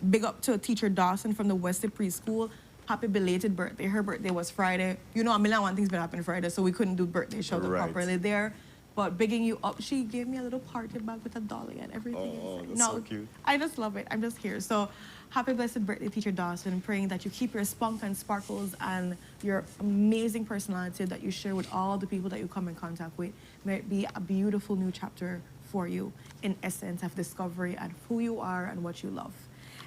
big up to teacher Dawson from the Wested Preschool. Happy belated birthday. Her birthday was Friday. You know, a million one things been happening Friday, so we couldn't do birthday shout out Right. properly there. But bigging you up, she gave me a little party bag with a dolly and everything. Oh, inside. that's so cute. I just love it. I'm just here. So happy blessed birthday, teacher Dawson. Praying that you keep your spunk and sparkles and your amazing personality that you share with all the people that you come in contact with. May it be a beautiful new chapter for you in essence of discovery and who you are and what you love.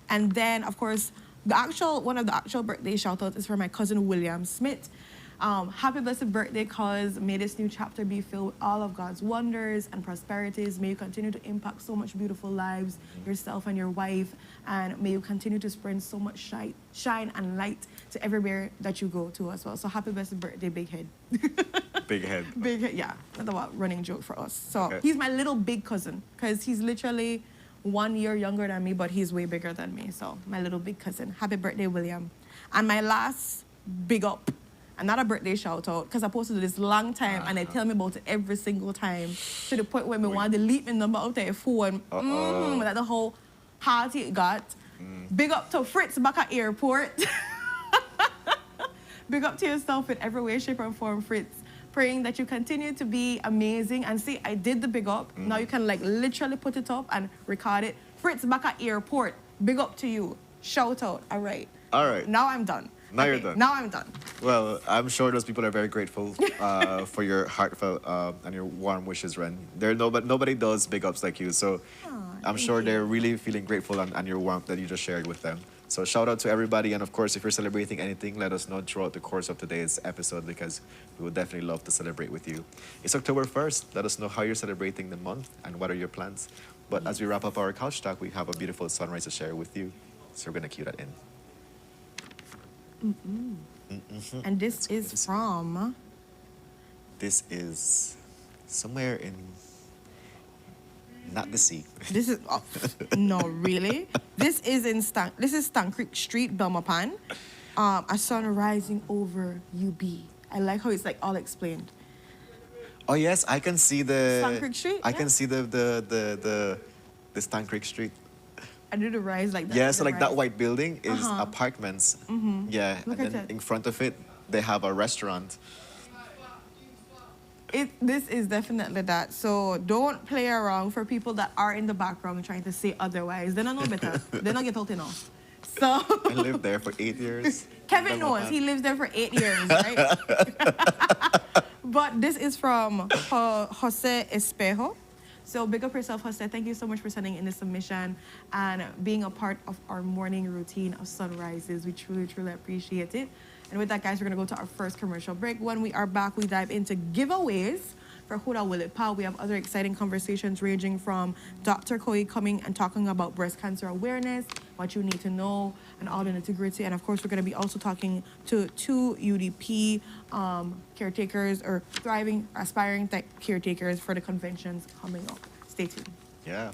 And then, of course, one of the actual birthday shout outs is for my cousin William Smith. Happy blessed birthday, cuz may this new chapter be filled with all of God's wonders and prosperities. May you continue to impact so much beautiful lives, yourself and your wife, and may you continue to spread so much shine and light to everywhere that you go to as well. So happy blessed birthday, big head. Big head. Big head, yeah. That's a running joke for us. So Okay. he's my little big cousin, because he's literally 1 year younger than me, but he's way bigger than me. So my little big cousin. Happy birthday, William. And my last big up, and not a birthday shout out, because I posted this long time and they tell me about it every single time, to the point where me want to delete my number out their phone. Like the whole party it got. Big up to Fritz back at airport. Big up to yourself in every way, shape, and form, Fritz. Praying that you continue to be amazing. And see, I did the big up. Now you can like literally put it up and record it. Fritz back at airport. Big up to you. Shout out. All right. All right. Now I'm done. Now you're done. Now I'm done. Well, I'm sure those people are very grateful for your heartfelt and your warm wishes, Ren. But nobody does big ups like you, so I'm sure they're really feeling grateful and your warmth that you just shared with them. So shout out to everybody, and of course, if you're celebrating anything, let us know throughout the course of today's episode, because we would definitely love to celebrate with you. It's October 1st. Let us know how you're celebrating the month and what are your plans. But as we wrap up our couch talk, we have a beautiful sunrise to share with you, so we're gonna cue that in. And this is from... This is somewhere in, not the sea. This is... Oh, no, really? This is Stan Creek Street, Belmopan. A sun rising over UB. I like how it's like all explained. Oh yes, I can see the Stan Creek Street, I yeah. can see the Stan Creek Street. I do the rise like that. Yeah, so the like that rise. white building is apartments. Yeah, Look and at then that. in front of it they have a restaurant. This is definitely that. So don't play around for people that are in the background trying to say otherwise. They don't know better. They don't get out enough. So I lived there for 8 years. Kevin knows. He lives there for 8 years, right? But this is from Jose Espejo. So big up yourself, Jose. Thank you so much for sending in the submission and being a part of our morning routine of sunrises. We truly, truly appreciate it. And with that, guys, we're going to go to our first commercial break. When we are back, we dive into giveaways for Huda Will It Pa. We have other exciting conversations ranging from Dr. Koi coming and talking about breast cancer awareness, what you need to know, and all the nitty-gritty. And of course, we're going to be also talking to 2 UDP caretakers, or thriving, aspiring caretakers for the conventions coming up. Stay tuned. Yeah.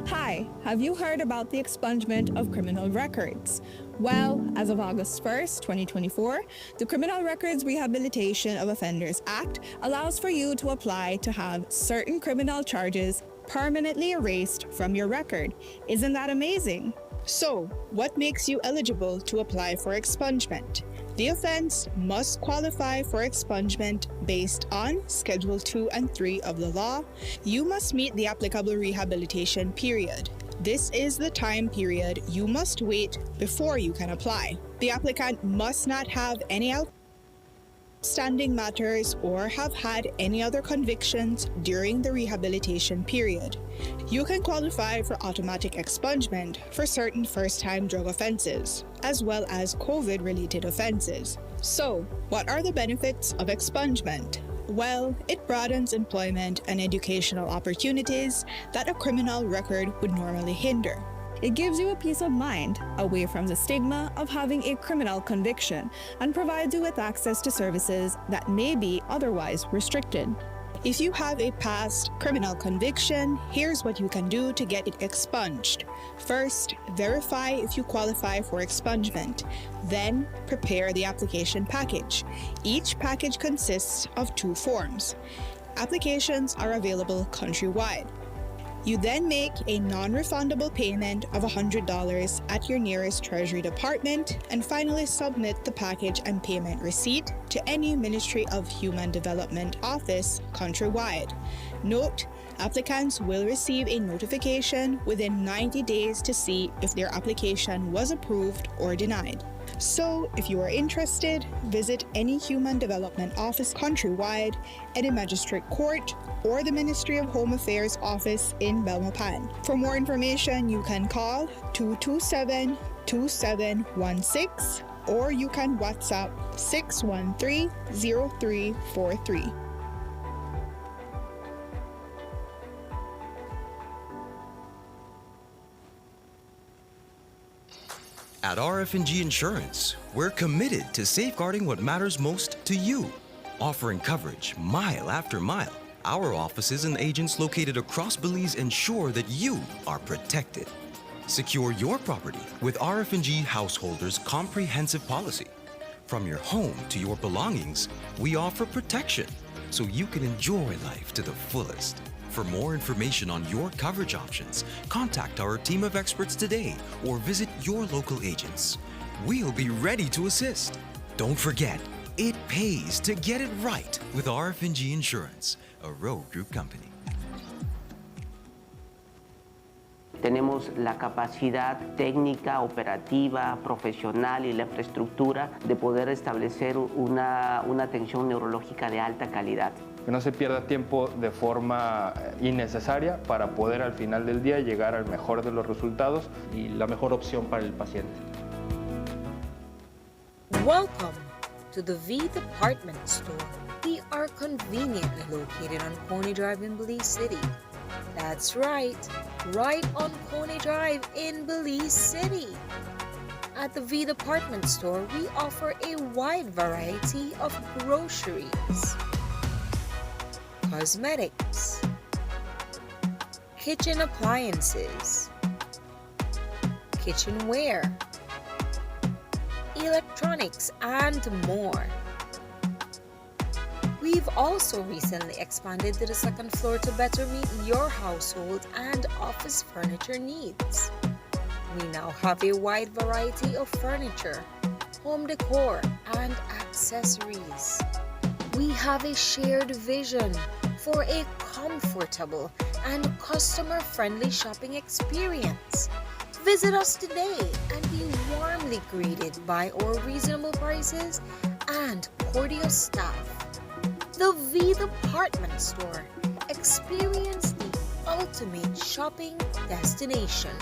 Hi, have you heard about the expungement of criminal records? Well, as of August 1st, 2024, the Criminal Records Rehabilitation of Offenders Act allows for you to apply to have certain criminal charges permanently erased from your record. Isn't that amazing? So, what makes you eligible to apply for expungement? The offense must qualify for expungement based on Schedule 2 and 3 of the law. You must meet the applicable rehabilitation period. This is the time period you must wait before you can apply. The applicant must not have any outstanding matters or have had any other convictions during the rehabilitation period. You can qualify for automatic expungement for certain first-time drug offenses, as well as COVID-related offenses. So, what are the benefits of expungement? Well, it broadens employment and educational opportunities that a criminal record would normally hinder. It gives you a peace of mind away from the stigma of having a criminal conviction and provides you with access to services that may be otherwise restricted. If you have a past criminal conviction, here's what you can do to get it expunged. First, verify if you qualify for expungement. Then, prepare the application package. Each package consists of 2 forms. Applications are available countrywide. You then make a non-refundable payment of $100 at your nearest Treasury Department and finally submit the package and payment receipt to any Ministry of Human Development office countrywide. Note, applicants will receive a notification within 90 days to see if their application was approved or denied. So, if you are interested, visit any Human Development office countrywide, any magistrate court, or the Ministry of Home Affairs office in Belmopan. For more information, you can call 227-2716 or you can WhatsApp 613-0343. At RF&G Insurance, we're committed to safeguarding what matters most to you, offering coverage mile after mile. Our offices and agents located across Belize ensure that you are protected. Secure your property with RF&G Householders Comprehensive Policy. From your home to your belongings, we offer protection so you can enjoy life to the fullest. For more information on your coverage options, contact our team of experts today or visit your local agents. We'll be ready to assist. Don't forget, it pays to get it right with RF&G Insurance, a Road Group company. Tenemos la capacidad técnica, operativa, profesional y la infraestructura de poder establecer una atención neurológica de alta calidad. Que no se pierda tiempo de forma innecesaria para poder al final del día llegar al mejor de los resultados y la mejor opción para el paciente. Welcome to the V Department Store. We are conveniently located on Coney Drive in Belize City. That's right on Coney Drive in Belize City. At the V Department Store, we offer a wide variety of groceries, cosmetics, kitchen appliances, kitchenware, electronics, and more. We've also recently expanded to the second floor to better meet your household and office furniture needs. We now have a wide variety of furniture, home decor, and accessories. We have a shared vision for a comfortable and customer-friendly shopping experience. Visit us today and be warmly greeted by our reasonable prices and cordial staff. The V Department Store. Experience the ultimate shopping destination.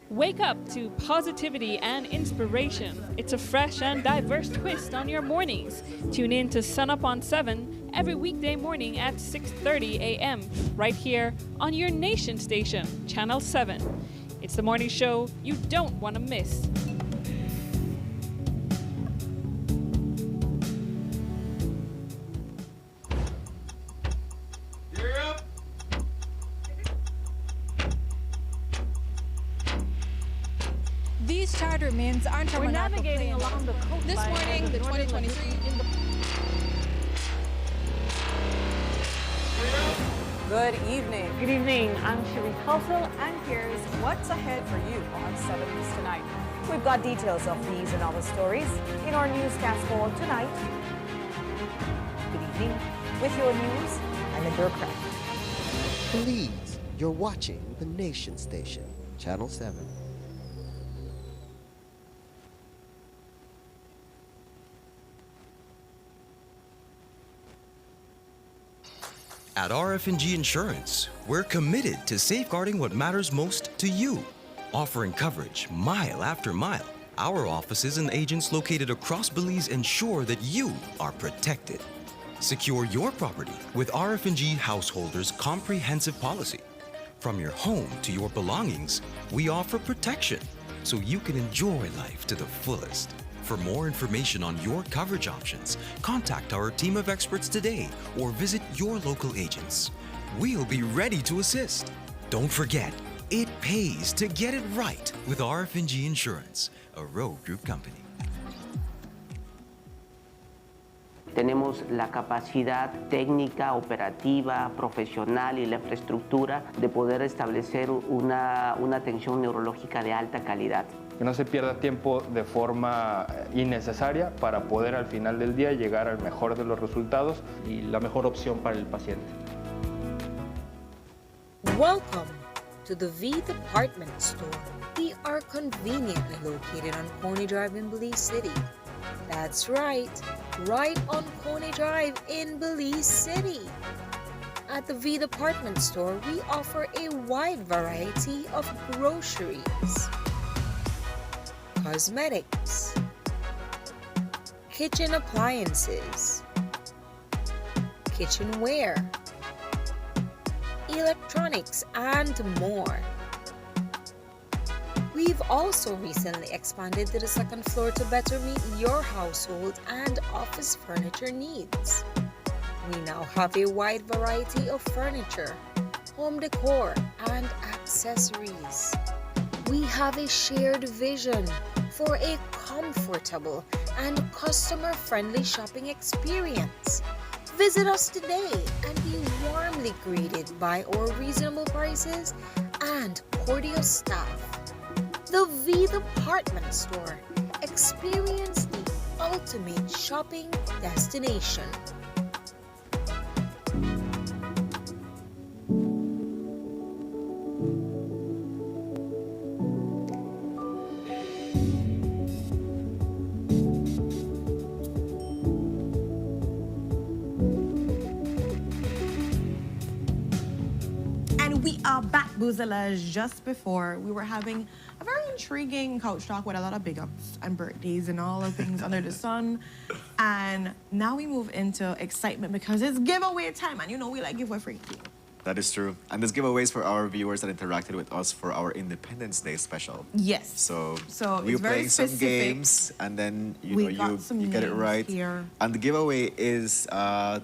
Wake up to positivity and inspiration. It's a fresh and diverse twist on your mornings. Tune in to Sunup on 7 every weekday morning at 6:30 a.m. right here on your nation station, Channel 7. It's the morning show you don't want to miss. These charter means aren't We're navigating along the coastline. This morning, the 2023 Good evening. Good evening. I'm Sherry Tulsel, And here's what's ahead for you on 7 News Tonight. We've got details of these and other stories in our newscast for tonight. evening with your news. I'm Endure Craft. Please, you're watching the Nation Station, Channel 7. At RF&G Insurance, we're committed to safeguarding what matters most to you, offering coverage mile after mile. Our offices and agents located across Belize ensure that you are protected. Secure your property with RF&G Householders Comprehensive Policy. From your home to your belongings, we offer protection so you can enjoy life to the fullest. For more information on your coverage options, contact our team of experts today or visit your local agents. We'll be ready to assist. Don't forget, it pays to get it right with RF&G Insurance, a Road Group company. Tenemos la capacidad técnica, operativa, profesional y la infraestructura de poder establecer una atención neurológica de alta calidad. Que no se pierda tiempo de forma innecesaria para poder al final del día llegar al mejor de los resultados y la mejor opción para el paciente. Welcome to the V Department Store. We are conveniently located on Coney Drive in Belize City. That's right on Coney Drive in Belize City. At the V Department Store, we offer a wide variety of groceries, cosmetics, kitchen appliances, kitchenware, electronics, and more. We've also recently expanded to the second floor to better meet your household and office furniture needs. We now have a wide variety of furniture, home decor, and accessories. We have a shared vision for a comfortable and customer-friendly shopping experience. Visit us today and be warmly greeted by our reasonable prices and cordial staff. The V Department Store. Experience the ultimate shopping destination. And we are back, Boozlers. Just before, we were having a very intriguing couch talk with a lot of big ups and birthdays and all the things under the sun. And now we move into excitement because it's giveaway time. And you know we like giveaway free. That is true. And there's giveaways for our viewers that interacted with us for our Independence Day special. Yes. So we it's were very playing some specific. games, and then you get it names right. here. And the giveaway is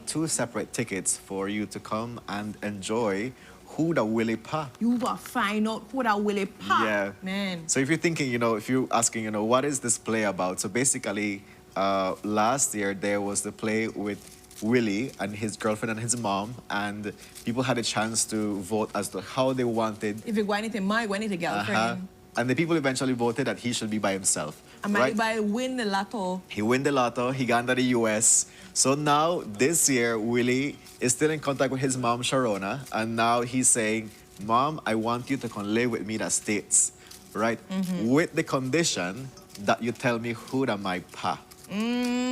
2 separate tickets for you to come and enjoy Who Da Willie Pa. You will find out who that Willie Pa. Yeah. Man. So if you're thinking, if you're asking, what is this play about? So basically, last year there was the play with Willie and his girlfriend and his mom, and people had a chance to vote as to how they wanted. If you go anything, my go anything girlfriend. And the people eventually voted that he should be by himself. And right? by win the lotto. He win the lotto, he got into the US. So now, this year, Willie is still in contact with his mom, Sharona, and now he's saying, Mom, I want you to come live with me in the States, right? With the condition that you tell me who da my pa.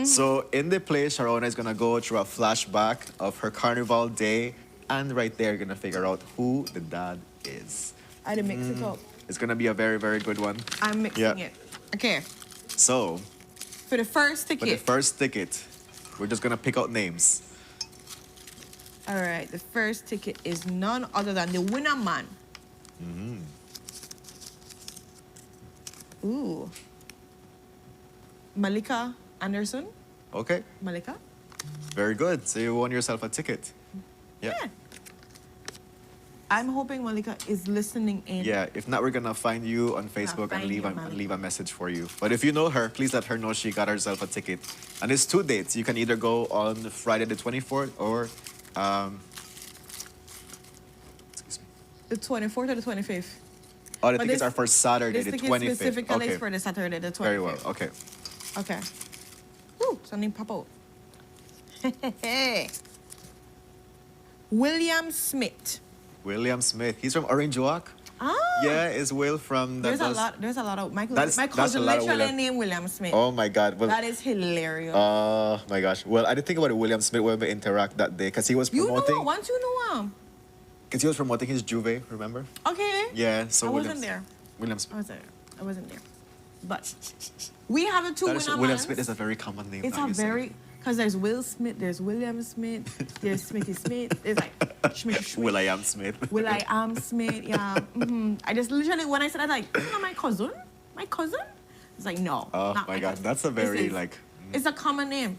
So in the play, Sharona is gonna go through a flashback of her carnival day, and right there, you're gonna figure out who the dad is. I didn't mix it up. It's gonna be a very, very good one. I'm mixing it. Okay. So, For the first for the ticket. first ticket, we're just gonna pick out names. All right, the first ticket is none other than the winner man. Ooh. Malika Anderson. Okay, Malika? very good. So you won yourself a ticket. Yeah. I'm hoping Malika is listening in. Yeah, if not, we're gonna find you on Facebook and leave a message for you. But if you know her, please let her know she got herself a ticket. And it's 2 dates. You can either go on Friday the 24th or The 24th or the 25th? oh, the But tickets this- are for Saturday This the ticket 25th. specifically Okay. is for the Saturday the 25th. Very well. Okay. Okay. Ooh, something pop out. William Smith. William Smith. He's from Orange Walk. Ah. Yeah, is Will from that? There's a lot of my That's cousin a lot of literally William. named William Smith. Oh my God. Well, That is hilarious. oh my gosh. Well, I didn't think about William Smith when we interact that day because he was you know promoting. what? Once you know him. Because he was promoting his Juve, remember? Okay. Yeah. So I William, wasn't there. William Smith. I wasn't there. But we have a two That is, winner William mans. Smith is a very common name. It's now a you say. very because there's Will Smith, there's William Smith, there's Smithy Smith. There's like Schmidt Schmidt. Will I am Smith. Will I am Smith? Yeah. I just literally when I said that, like, isn't that my cousin? My cousin? It's like no. Oh not my God, cousin. that's a This very is- like. It's a common name.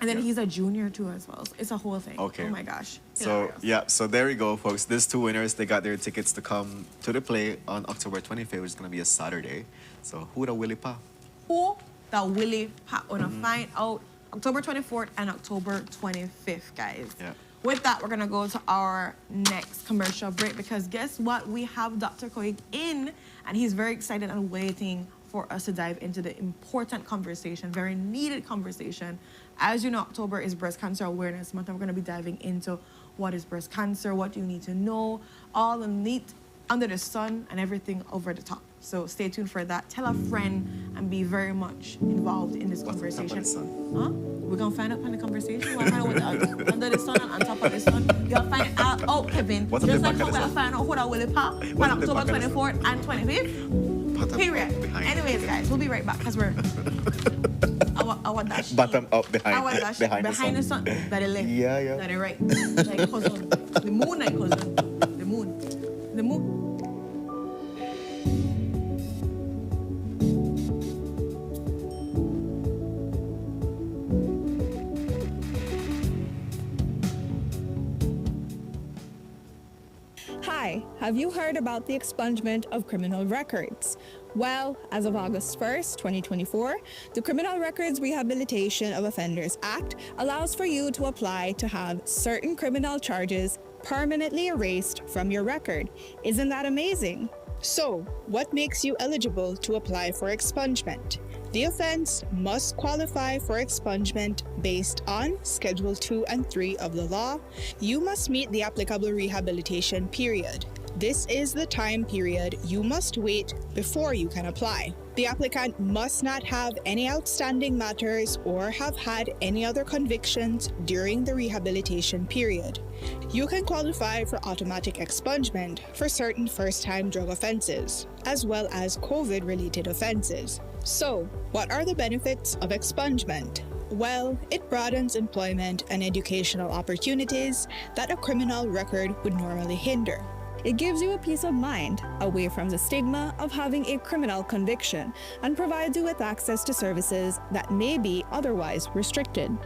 And then Yeah. he's a junior too as well. So it's a whole thing. Okay. Oh my gosh. So Hilarious. yeah, so there you go, folks. These two winners, they got their tickets to come to the play on October 25th, which is gonna be a Saturday. So who the Willie Pa? Who the Willie Pat wanna find out October 24th and October 25th, guys. Yeah. With that, we're gonna go to our next commercial break because guess what? We have Dr. Koig in, and he's very excited and waiting for us to dive into the important conversation, very needed conversation. As you know, October is Breast Cancer Awareness Month, and we're gonna be diving into what is breast cancer, what you need to know, all the neat under the sun and everything over the top. So stay tuned for that. Tell a friend and be very much involved in this What's on top of conversation. the sun? Huh? We're gonna find out on the conversation. We'll find out what under the sun and on top of the sun. You'll find out, oh, Kevin, What's on just the like back how of the we'll sun? find out who that Willie Pa on What's on the October back of the sun? 24th and 25th. Bottom Period. up behind. Anyways, guys, we'll be right back because we're our dash. Bottom up behind. Our dash behind the sun. That is left. Yeah, yeah. That is right. Like cousin. The moon, like cousin. The moon. The moon. Hi, have you heard about the expungement of criminal records? Well, as of August 1st, 2024, the Criminal Records Rehabilitation of Offenders Act allows for you to apply to have certain criminal charges permanently erased from your record. Isn't that amazing? So, what makes you eligible to apply for expungement? The offense must qualify for expungement based on Schedule 2 and 3 of the law. You must meet the applicable rehabilitation period. This is the time period you must wait before you can apply. The applicant must not have any outstanding matters or have had any other convictions during the rehabilitation period. You can qualify for automatic expungement for certain first-time drug offenses, as well as COVID-related offenses. So, what are the benefits of expungement? Well, it broadens employment and educational opportunities that a criminal record would normally hinder. It gives you a peace of mind, away from the stigma of having a criminal conviction, and provides you with access to services that may be otherwise restricted.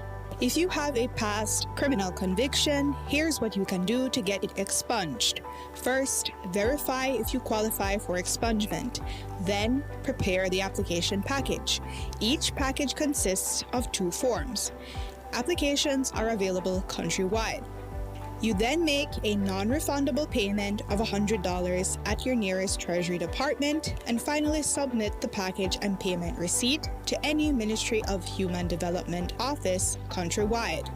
If you have a past criminal conviction, here's what you can do to get it expunged. First, verify if you qualify for expungement. Then, prepare the application package. Each package consists of 2 forms. Applications are available countrywide. You then make a non-refundable payment of $100 at your nearest Treasury Department and finally submit the package and payment receipt to any Ministry of Human Development office countrywide.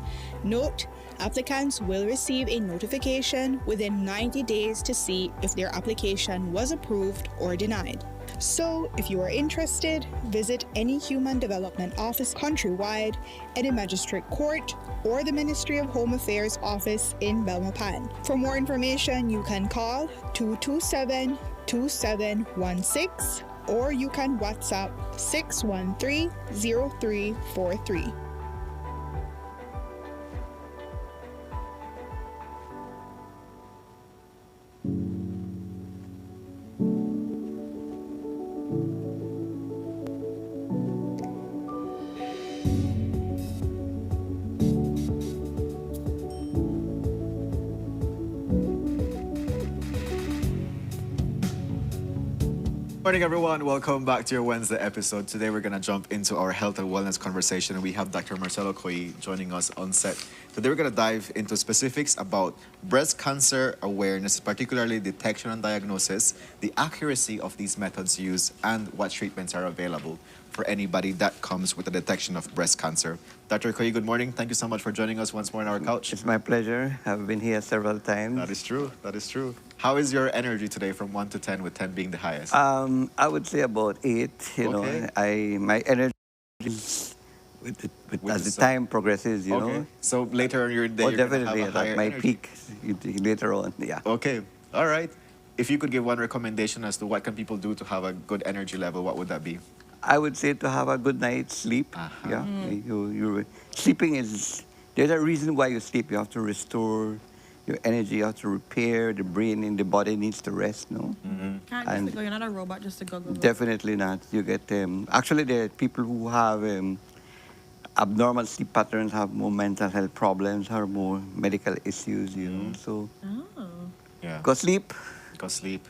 Note, applicants will receive a notification within 90 days to see if their application was approved or denied. So, if you are interested, visit any Human Development office countrywide, any magistrate court, or the Ministry of Home Affairs office in Belmopan. For more information, you can call 227-2716 or you can WhatsApp 613-0343. Morning, everyone. Welcome back to your Wednesday episode. Today, we're going to jump into our health and wellness conversation. And we have Dr. Marcelo Koi joining us on set. Today, we're going to dive into specifics about breast cancer awareness, particularly detection and diagnosis, the accuracy of these methods used, and what treatments are available for anybody that comes with the detection of breast cancer. Dr. Koyi, good morning. Thank you so much for joining us once more on our couch. It's my pleasure. I've been here several times. That is true. That is true. How is your energy today from 1 to 10, with 10 being the highest? I would say about 8. You Okay. know, my energy is as the time progresses. You know. So later on your day, Oh, you're gonna definitely have a higher at my energy. peak later on. Yeah. Okay. All right. If you could give one recommendation as to what can people do to have a good energy level, what would that be? I would say to have a good night's sleep. Yeah. Sleeping is, there's a reason why you sleep. You have to restore your energy. You have to repair the brain, and the body needs to rest. No. Can't just go. You're not a robot just to go. Definitely not. You get actually there are people who have abnormal sleep patterns, have more mental health problems, have more medical issues. You know, so Yeah. go sleep. Go sleep.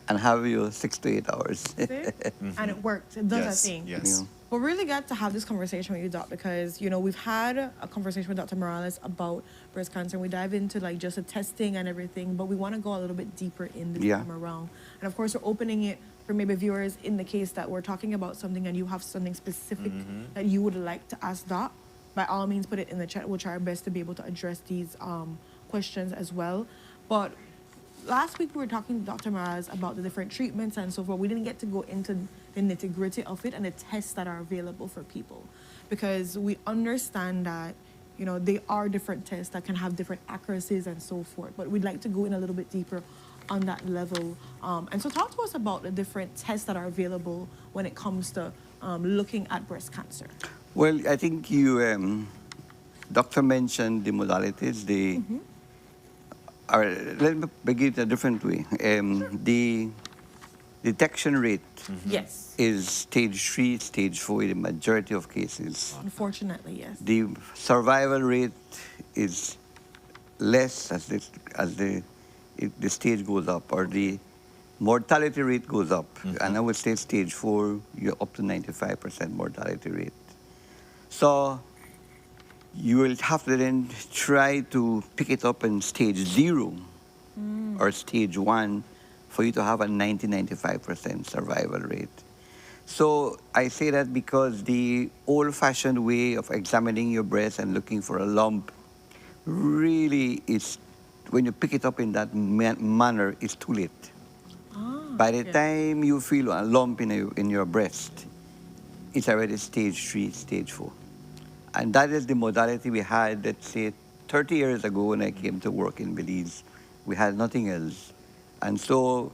And have your 6 to 8 hours. And it works. It does Yes, that thing. yes. Yeah. We're really glad to have this conversation with you, Doc, because we've had a conversation with Dr. Morales about breast cancer. We dive into like just the testing and everything, but we want to go a little bit deeper in this time around. And of course, we're opening it for maybe viewers in the case that we're talking about something and you have something specific that you would like to ask Doc. By all means, put it in the chat. We'll try our best to be able to address these questions as well. But last week we were talking to Dr. Morales about the different treatments and so forth. We didn't get to go into the nitty-gritty of it and the tests that are available for people, because we understand that they are different tests that can have different accuracies and so forth. But we'd like to go in a little bit deeper on that level. And so talk to us about the different tests that are available when it comes to looking at breast cancer. Well, I think you, doctor mentioned the modalities. Let me begin it a different way. The detection rate is stage 3, stage 4 in the majority of cases. Unfortunately, yes. The survival rate is less as the stage goes up, or the mortality rate goes up. And I would say stage 4, you're up to 95% mortality rate. So you will have to then try to pick it up in stage 0 or stage 1 for you to have a 90-95% survival rate. So I say that because the old-fashioned way of examining your breast and looking for a lump really is, when you pick it up in that manner, it's too late. By the time you feel a lump in your breast, it's already stage 3, stage 4. And that is the modality we had, let's say, 30 years ago when I came to work in Belize. We had nothing else. And so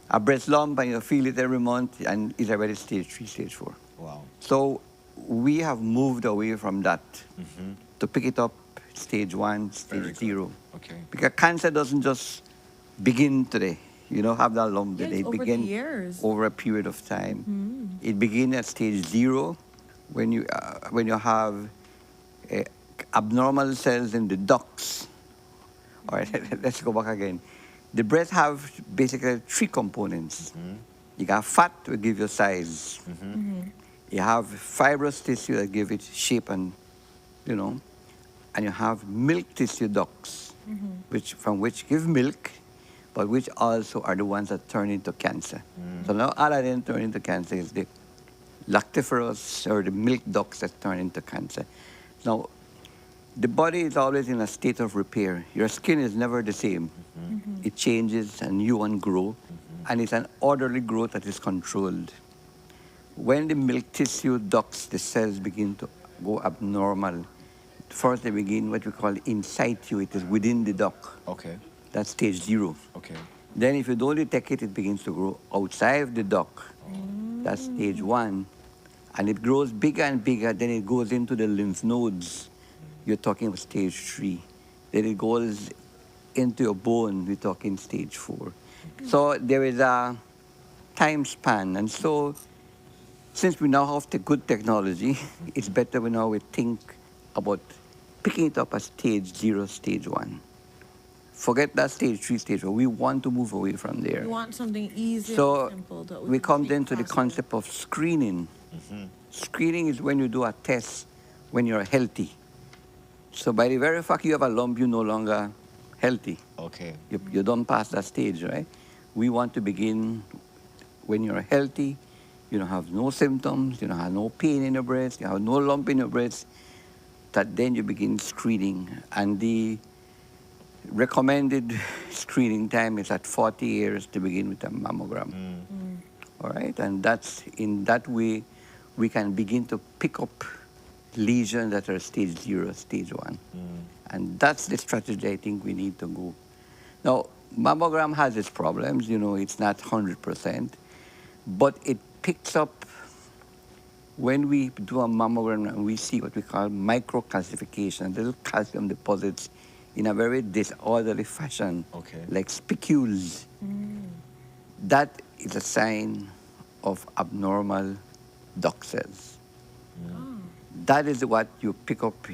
a breast lump, and you feel it every month, and it's already stage 3, stage 4. Wow. So we have moved away from that to pick it up stage 1, stage 0. Okay. Because cancer doesn't just begin today. You don't have that lump today. It begins over a period of time. It begins at stage 0 when you have abnormal cells in the ducts. All right, let's go back again. The breast have basically 3 components. You got fat, will give you size. You have fibrous tissue that give it shape and you have milk tissue ducts, from which give milk, but which also are the ones that turn into cancer. So now all of them turn into cancer is the lactiferous or the milk ducts that turn into cancer. Now, the body is always in a state of repair. Your skin is never the same. It changes and new one grow, and it's an orderly growth that is controlled. When the milk tissue ducts, the cells begin to go abnormal, first they begin what we call in situ, it is within the duct. Okay. That's stage 0. Okay. Then if you don't detect it, it begins to grow outside the duct. That's stage 1. And it grows bigger and bigger, then it goes into the lymph nodes. You're talking about stage 3. Then it goes into your bone, we're talking stage 4. So there is a time span. And so since we now have the good technology, it's better we think about picking it up as stage 0, stage 1. Forget that stage 3, stage 4. We want to move away from there. We want something easy So and simple. That we come then to the faster. concept of screening. Screening is when you do a test when you're healthy. So by the very fact you have a lump, you're no longer healthy. Okay. You don't pass that stage, right? We want to begin when you're healthy, you don't have no symptoms, you don't have no pain in your breast, you have no lump in your breast, that then you begin screening. And the recommended screening time is at 40 years to begin with a mammogram. All right, and that's in that way we can begin to pick up lesions that are stage 0, stage 1. And that's the strategy I think we need to go. Now, mammogram has its problems, you know, it's not 100%, but it picks up when we do a mammogram and we see what we call microcalcification, little calcium deposits in a very disorderly fashion, like spicules. That is a sign of abnormal duct cells. That is what you pick up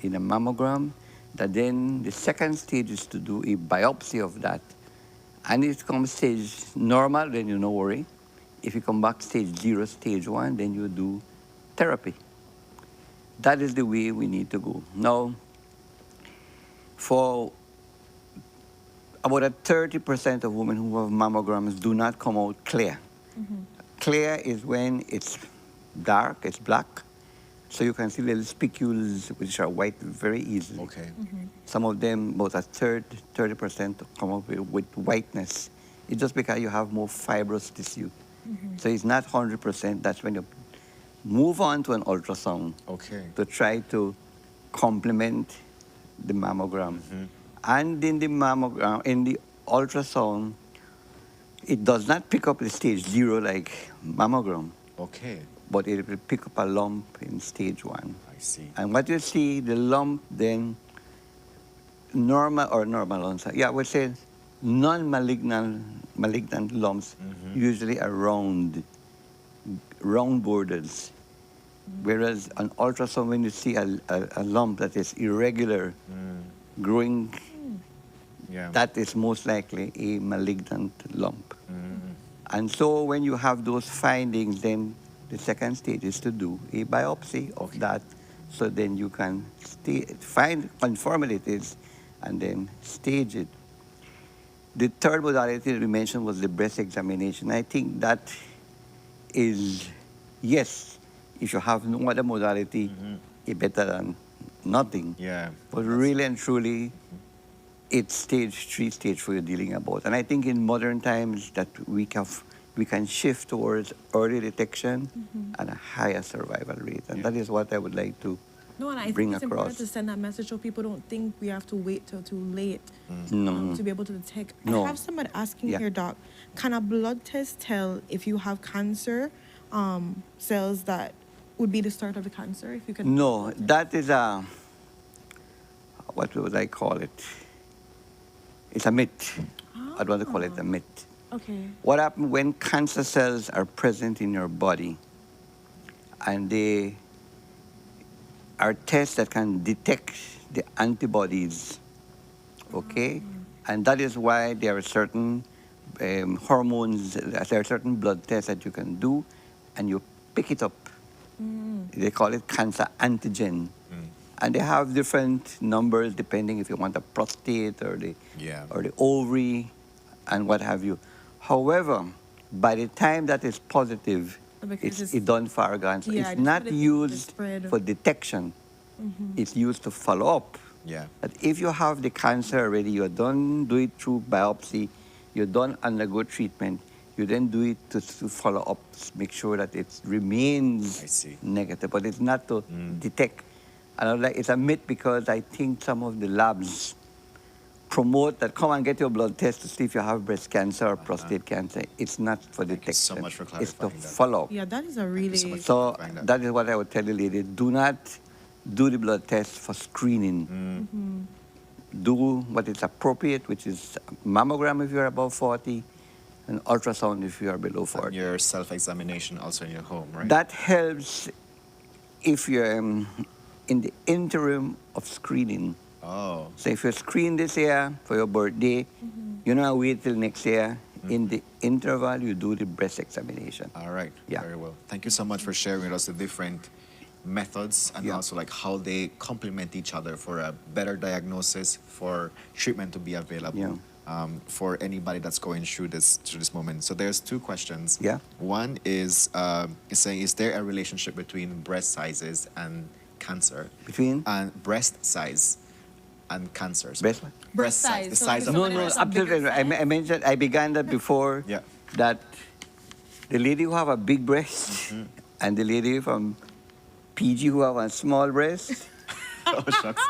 in a mammogram. That then the second stage is to do a biopsy of that. And if it comes stage normal, then you no worry. If you come back stage 0, stage 1, then you do therapy. That is the way we need to go. Now, for about 30% of women who have mammograms do not come out clear. Clear is when it's dark, it's black, so you can see little spicules which are white very easily. Some of them, about 30% come up with whiteness. It's just because you have more fibrous tissue. So it's not 100%. That's when you move on to an ultrasound to try to complement the mammogram. And in the mammogram, in the ultrasound, it does not pick up the stage 0 like mammogram. But it will pick up a lump in stage 1. I see. And what you see, the lump then, normal, I would say non-malignant lumps usually are round borders. Whereas on ultrasound, when you see a lump that is irregular, growing, that is most likely a malignant lump. And so when you have those findings, then the second stage is to do a biopsy of that, so then you can confirm it is, and then stage it. The third modality we mentioned was the breast examination. I think that is, yes, if you have no other modality, it's better than nothing. But really and truly, it's stage 3, stage 4 you're dealing about. And I think in modern times that we can shift towards early detection and a higher survival rate. And that is what I would like to No, and I bring think it's across. important to send that message so people don't think we have to wait till too late No. to be able to detect. No. I have someone asking Yeah. here, Doc, can a blood test tell if you have cancer cells that would be the start of the cancer? If you can. No, that is a, what would I call it? It's a myth. I'd want to call it a myth. Okay. What happens when cancer cells are present in your body and they are tests that can detect the antibodies, okay? And that is why there are certain hormones, there are certain blood tests that you can do and you pick it up. They call it cancer antigen. And they have different numbers depending if you want the prostate or the ovary and what have you. However, by the time that is positive, it's done far gone. So it's not used for detection. It's used to follow up. That if you have the cancer already, you're done, do it through biopsy, you're done undergo treatment, you then do it to follow up, make sure that it remains negative. But it's not to detect. And it's a myth because I think some of the labs promote that come and get your blood test to see if you have breast cancer or prostate cancer. It's not for detection. Thank you so much for clarifying it's to that. follow up. Yeah, that is a really. So that is what I would tell the lady. Do not do the blood test for screening. Do what is appropriate, which is mammogram if you're above 40, and ultrasound if you are below 40. And your self-examination also in your home, right? That helps if you're in the interim of screening. Oh. So if you screen this year for your birthday, you don't wait till next year. In the interval, you do the breast examination. All right. Yeah. Very well. Thank you so much for sharing with us the different methods and also like how they complement each other for a better diagnosis, for treatment to be available for anybody that's going through this moment. So there's two questions. Yeah. One is saying, is there a relationship between breast sizes and cancer? Between? And breast size and cancer. So Breast what? breast size. The So size like of No, the no, breast. absolutely. I mentioned, I began that before. Yeah. That the lady who have a big breast and the lady from PG who have a small breast, Oh, shucks.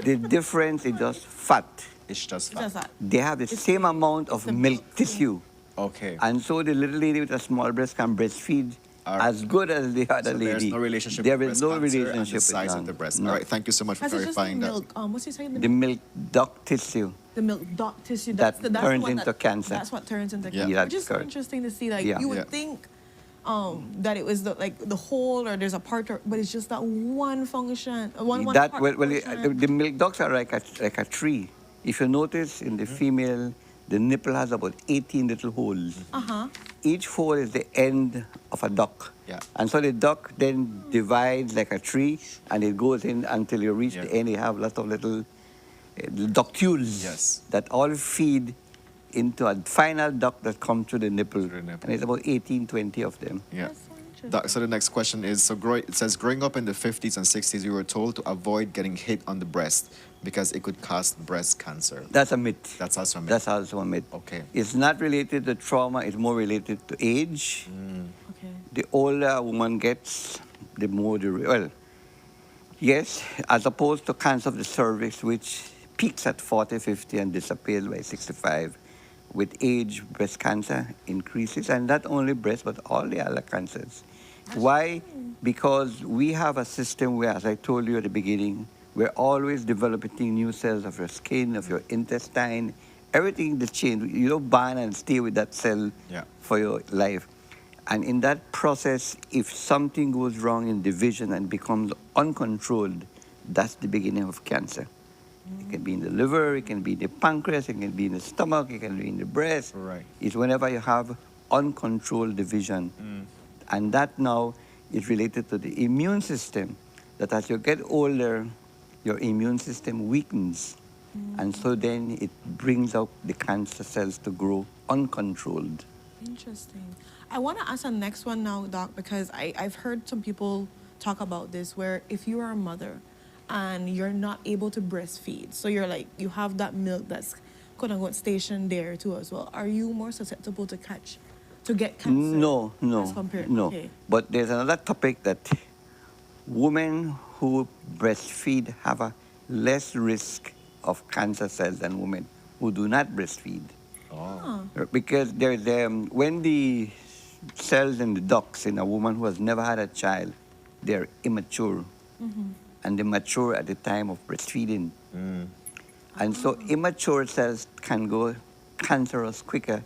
the difference is just fat. It's just fat. Just that. They have the same amount of milk tissue. Okay. And so the little lady with a small breast can breastfeed as good as the other So lady. there's no relationship There with is breast no cancer and relationship the size with of the none. breast. No. All right, thank you so much for Has it just clarifying the that. milk? What's he saying? The milk duct tissue. The milk duct tissue. That That's the turns one into cancer. That's what turns into Yeah. cancer. Yeah, Which is correct. interesting to see. Like Yeah. you would Yeah. think that it was the whole or there's a part, but it's just that one function. One That part well, function. the milk ducts are like a tree. If you notice in the female, the nipple has about 18 little holes. Each hole is the end of a duct. Yeah. And so the duct then divides like a tree, and it goes in until you reach the end. You have lots of little ductules Yes. that all feed into a final duct that comes through the nipple. And it's about 18, 20 of them. Yeah. That's so interesting. So the next question is, it says, growing up in the 50s and 60s, we were told to avoid getting hit on the breast because it could cause breast cancer. That's a myth. That's also a myth. That's also a myth. Okay. It's not related to trauma, it's more related to age. Okay. The older a woman gets, the more well, yes, as opposed to cancer of the cervix, which peaks at 40, 50 and disappears by 65. With age, breast cancer increases, and not only breast, but all the other cancers. Why? Because we have a system where, as I told you at the beginning, we're always developing new cells of your skin, of your intestine, everything that change. You don't burn and stay with that cell for your life. And in that process, if something goes wrong in division and becomes uncontrolled, that's the beginning of cancer. It can be in the liver, it can be in the pancreas, it can be in the stomach, it can be in the breast. Right. It's whenever you have uncontrolled division. And that now is related to the immune system, that as you get older, your immune system weakens. And so then it brings out the cancer cells to grow uncontrolled. Interesting. I want to ask the next one now, Doc, because I've heard some people talk about this, where if you are a mother and you're not able to breastfeed, so you're like, you have that milk that's quote unquote stationed there too as well, are you more susceptible to get cancer? No, as compared? no. Okay. But there's another topic that women who breastfeed have a less risk of cancer cells than women who do not breastfeed. Because there's when the cells in the ducts in a woman who has never had a child, they're immature. And they mature at the time of breastfeeding. And so immature cells can go cancerous quicker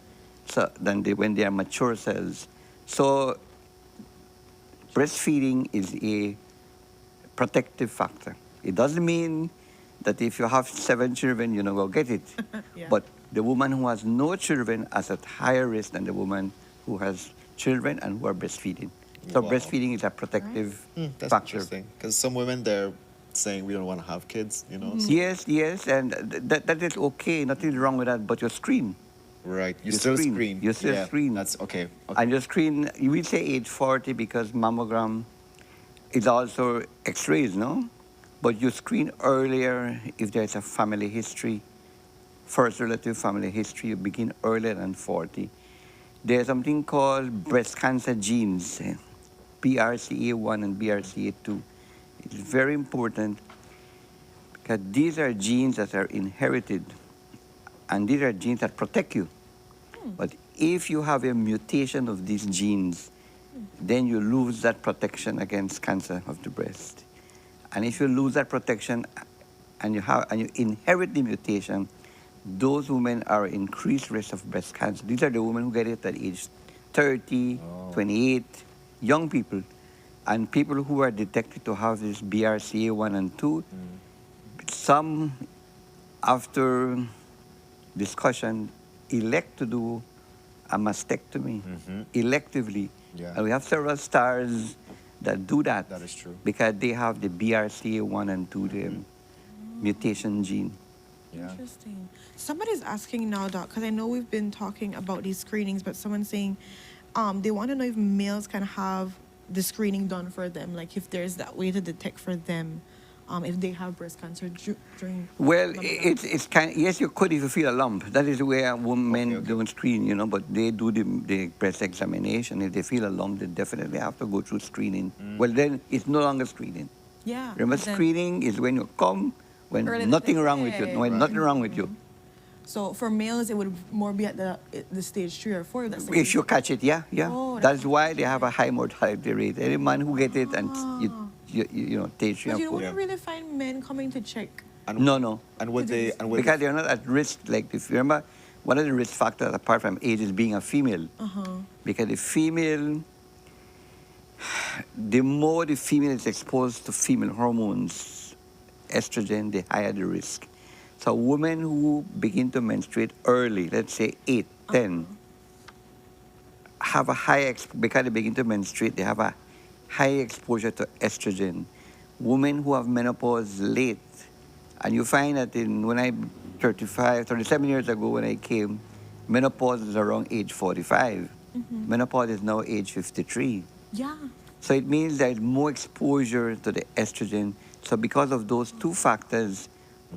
than when they are mature cells. So breastfeeding is a protective factor. It doesn't mean that if you have 7 children, you're not going to get it. But the woman who has no children is at higher risk than the woman who has children and who are breastfeeding. So breastfeeding is a protective That's factor. interesting. Because some women, they're saying we don't want to have kids, you know? So- Yes, and that is okay. Nothing wrong with that, but your screen. Right. You still screen. You still screen. That's okay. And your screen, we say age 40 because mammogram is also x-rays, no? But you screen earlier if there's a family history, first relative family history, you begin earlier than 40. There's something called breast cancer genes, BRCA1 and BRCA2. It's very important because these are genes that are inherited, and these are genes that protect you. But if you have a mutation of these genes, then you lose that protection against cancer of the breast. And if you lose that protection and you inherit the mutation, those women are increased risk of breast cancer. These are the women who get it at age 30, 28, young people. And people who are detected to have this BRCA1 and 2, some, after discussion, elect to do a mastectomy electively. And we have several stars that do that. That is true. Because they have the BRCA1 and 2 the mutation gene. Interesting. Somebody's asking now, Doc, because I know we've been talking about these screenings, but someone's saying they want to know if males can have the screening done for them, like if there's that way to detect for them if they have breast cancer during. Well, mammogram. it's kind. Yes, you could if you feel a lump. That is where women don't screen, you know, but they do the breast examination. If they feel a lump, they definitely have to go through screening. Well, then it's no longer screening. Yeah. Remember, but then- screening is when you come, when Early nothing wrong with you, detect. when nothing wrong with you. So for males, it would more be at the stage 3 or 4. That's If you catch it, yeah. Oh, That's why they have a high mortality rate. Any man who get it and you know, stage 3 But and you 4. wouldn't really find men coming to check. No. And would they? And would Because they're not at risk. Like if you remember, one of the risk factors apart from age is being a female. Because the female, the more the female is exposed to female hormones, estrogen, the higher the risk. So women who begin to menstruate early, let's say 8, 10, have a high, because they begin to menstruate, they have a high exposure to estrogen. Women who have menopause late, and you find that when I 37 years ago when I came, menopause is around age 45. Menopause is now age 53. Yeah. So it means there's more exposure to the estrogen. So because of those two factors,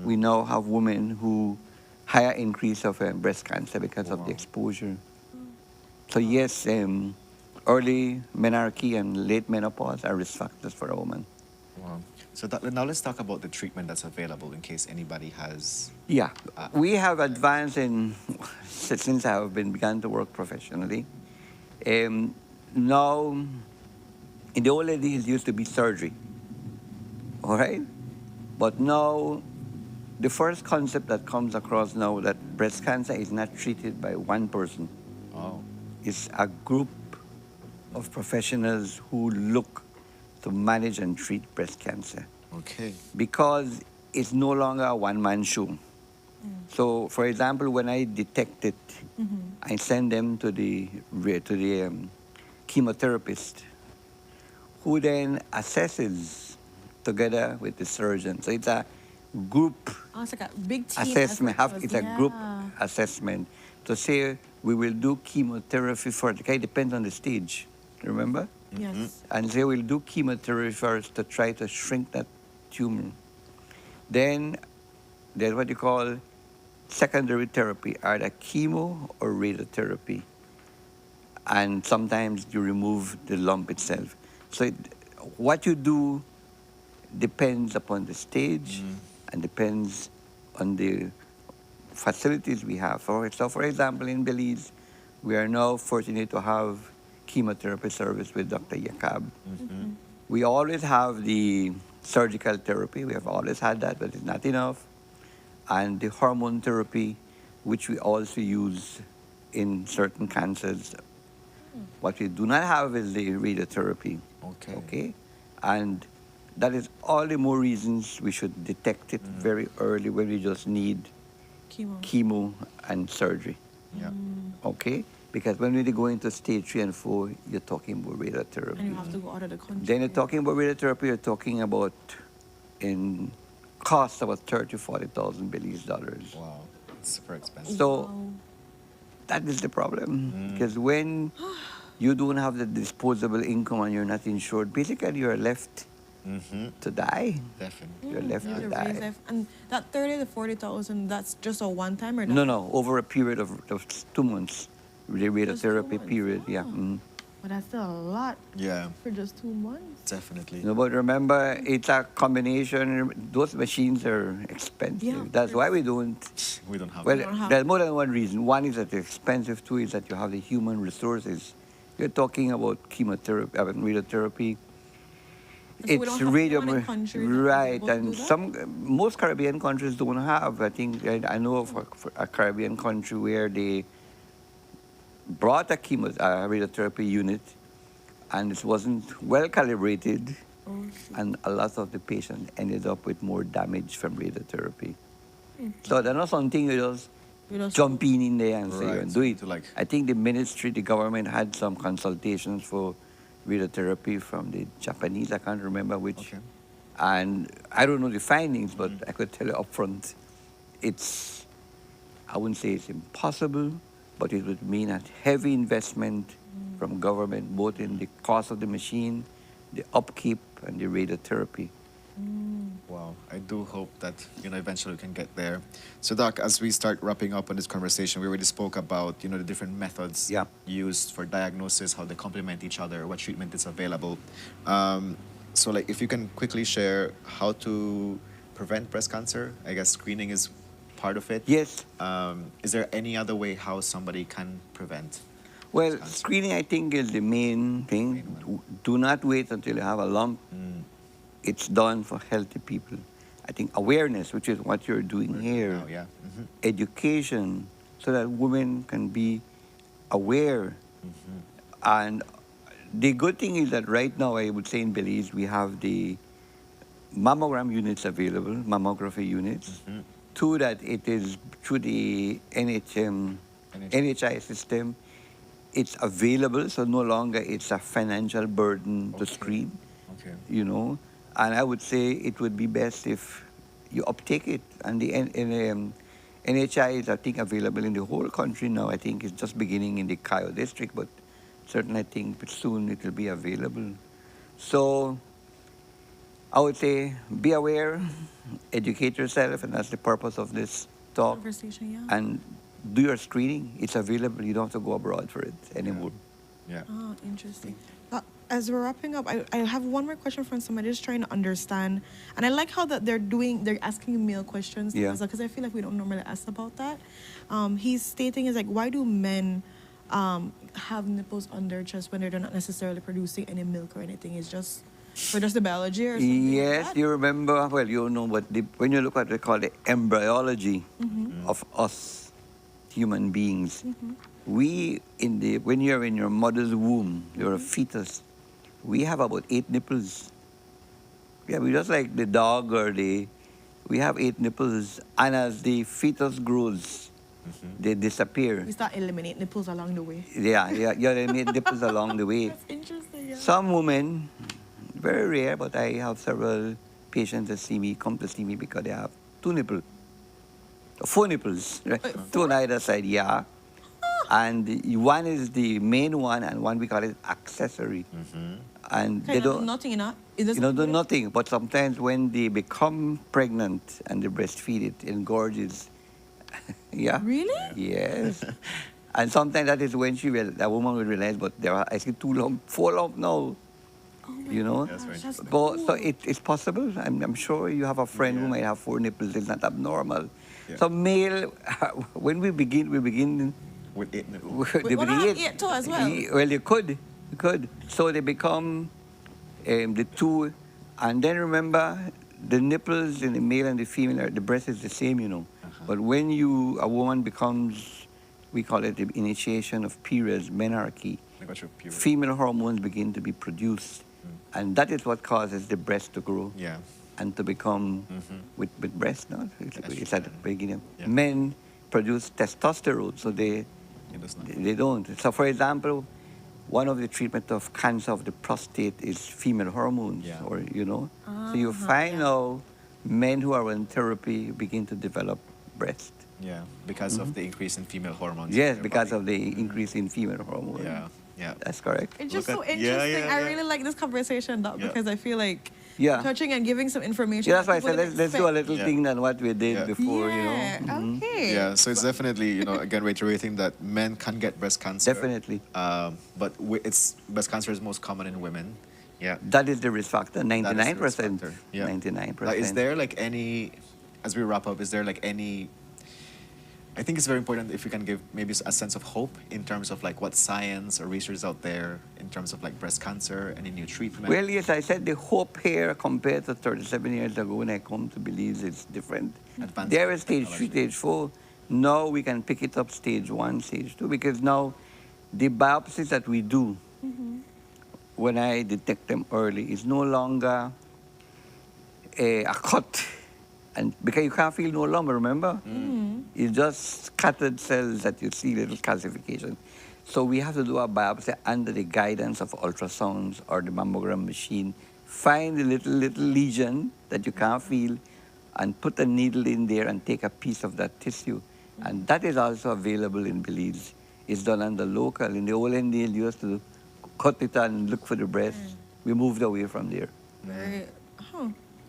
we now have women who higher increase of breast cancer because of the exposure. So yes, early menarche and late menopause are risk factors for a woman. Wow. So now let's talk about the treatment that's available in case anybody has. Yeah, we have advanced since I have begun to work professionally. Now, in the old days, it used to be surgery, all right? But now, the first concept that comes across now that breast cancer is not treated by one person. Oh. It's a group of professionals who look to manage and treat breast cancer. Okay. Because it's no longer a one-man show. So, for example, when I detect it, I send them to the chemotherapist, who then assesses together with the surgeon. So it's a group Oh, it's like a big team assessment. effort. It's a group assessment to say we will do chemotherapy first. Okay, it depends on the stage. Remember? Yes. And they will do chemotherapy first to try to shrink that tumor. Then there's what you call secondary therapy, either chemo or radiotherapy. And sometimes you remove the lump itself. So what you do depends upon the stage and depends on the facilities we have. So for example, in Belize, we are now fortunate to have chemotherapy service with Dr. Yakab. We always have the surgical therapy. We have always had that, but it's not enough. And the hormone therapy, which we also use in certain cancers. What we do not have is the radiotherapy. Okay? And that is all the more reasons we should detect it very early when we just need chemo and surgery. Yeah. Okay? Because when we go into stage 3 and 4, you're talking about radiotherapy. And you have to go out of the country. Then you're talking about radiotherapy, you're talking about in cost about 30,000 to 40,000 Belize dollars. Wow. It's super expensive. So that is the problem. Because when you don't have the disposable income and you're not insured, basically you're left to die. Definitely. You're left to die. And that 30 to 40,000, that's just a one time or No, over a period of 2 months. The radiotherapy period, yeah. But that's still a lot. Yeah. For just 2 months. Definitely. No, but remember, it's a combination. Those machines are expensive. Yeah, That's why we don't. We don't have. Well, We don't have- there's more than one reason. One is that it's expensive. Two is that you have the human resources. You're talking about chemotherapy, radiotherapy. So we don't It's have radio, one in countries that are right? able to And do that? most Caribbean countries don't have. I think I know of a Caribbean country where they brought a radiotherapy unit, and it wasn't well calibrated, and a lot of the patients ended up with more damage from radiotherapy. So that's not something you just jump in there and say and do it. I think the ministry, the government had some consultations for radiotherapy from the Japanese. I can't remember which. And I don't know the findings, but I could tell you up front, it's, I wouldn't say it's impossible, but it would mean a heavy investment from government, both in the cost of the machine, the upkeep, and the radiotherapy. Wow, I do hope that eventually we can get there. So, Doc, as we start wrapping up on this conversation, we already spoke about the different methods used for diagnosis, how they complement each other, what treatment is available. So, like, if you can quickly share how to prevent breast cancer, I guess screening is part of it. Yes. Is there any other way how somebody can prevent? Well, screening, I think, is the main thing. Do not wait until you have a lump. It's done for healthy people. I think awareness, which is what you're doing here, education, so that women can be aware. And the good thing is that right now, I would say in Belize, we have the mammogram units available, mammography units. Two, that it is through the NHI system. It's available, so no longer it's a financial burden to screen. And I would say it would be best if you uptake it. And the NHI is, I think, available in the whole country now. I think it's just beginning in the Cayo district, but certainly I think soon it will be available. So I would say be aware, educate yourself, and that's the purpose of this talk. Conversation, yeah. And do your screening. It's available. You don't have to go abroad for it anymore. Yeah. Oh, interesting. As we're wrapping up, I have one more question from somebody just trying to understand. And I like how that they're asking you male questions because I feel like we don't normally ask about that. He's stating is like, why do men have nipples on their chest when they're not necessarily producing any milk or anything? It's just for just the biology or something? Yes, like that? you remember, well, you know what, when you look at what they call the embryology of us human beings, when you're in your mother's womb, you're a fetus, we have about 8 nipples. Yeah, we just like the dog we have 8 nipples, and as the fetus grows, they disappear. We start eliminating nipples along the way. Yeah, you eliminate nipples along the way. That's interesting, yeah. Some women, very rare, but I have several patients that come to see me because they have 2 nipples. 4 nipples, right? 2 on either side, yeah. And one is the main one, and one we call it accessory. And they don't do nothing, do nothing. But sometimes when they become pregnant and they breastfeed, it engorges. Yeah. Really? Yes. And sometimes that is when that woman will realize, but there are, I see 4 lumps now. That's very interesting. But, so it's possible. I'm sure you have a friend who might have 4 nipples. It's not abnormal. So male, when we begin with 8 nipples. Why not 8 too as well? Well, you could. So they become the 2. And then remember, the nipples in the male and the female, the breast is the same, But when a woman becomes, we call it the initiation of periods, menarche, female hormones begin to be produced. And that is what causes the breast to grow. Yeah. And to become with breast, no? It's at the beginning. Yeah. Men produce testosterone, so they don't. So, for example, one of the treatment of cancer of the prostate is female hormones, or So you find now men who are on therapy begin to develop breast. Yeah, because of the increase in female hormones. Yes, because of the increase in female hormones. Yeah, that's correct. It's just so interesting. I really like this conversation, Doc, because I feel like touching and giving some information. Yeah, that's why I said let's do a little thing than what we did before, Okay. Yeah, so it's definitely, again, reiterating that men can get breast cancer. Definitely. But breast cancer is most common in women. Yeah. That is the risk factor, 99%. Yeah. 99%. Is there as we wrap up, is there any, I think it's very important if we can give maybe a sense of hope in terms of what science or research out there in terms of breast cancer, any new treatment? Well, yes, I said the hope here compared to 37 years ago when I come to Belize is different. There is stage 3, stage 4. Now we can pick it up stage 1, stage 2, because now the biopsies that we do when I detect them early is no longer a cut. And because you can't feel no lump, remember? It's just scattered cells that you see, little calcification. So we have to do a biopsy under the guidance of ultrasounds or the mammogram machine. Find the little lesion that you can't feel, and put a needle in there and take a piece of that tissue. And that is also available in Belize. It's done on the local. In the olden days, you used to cut it and look for the breast. We moved away from there. Very,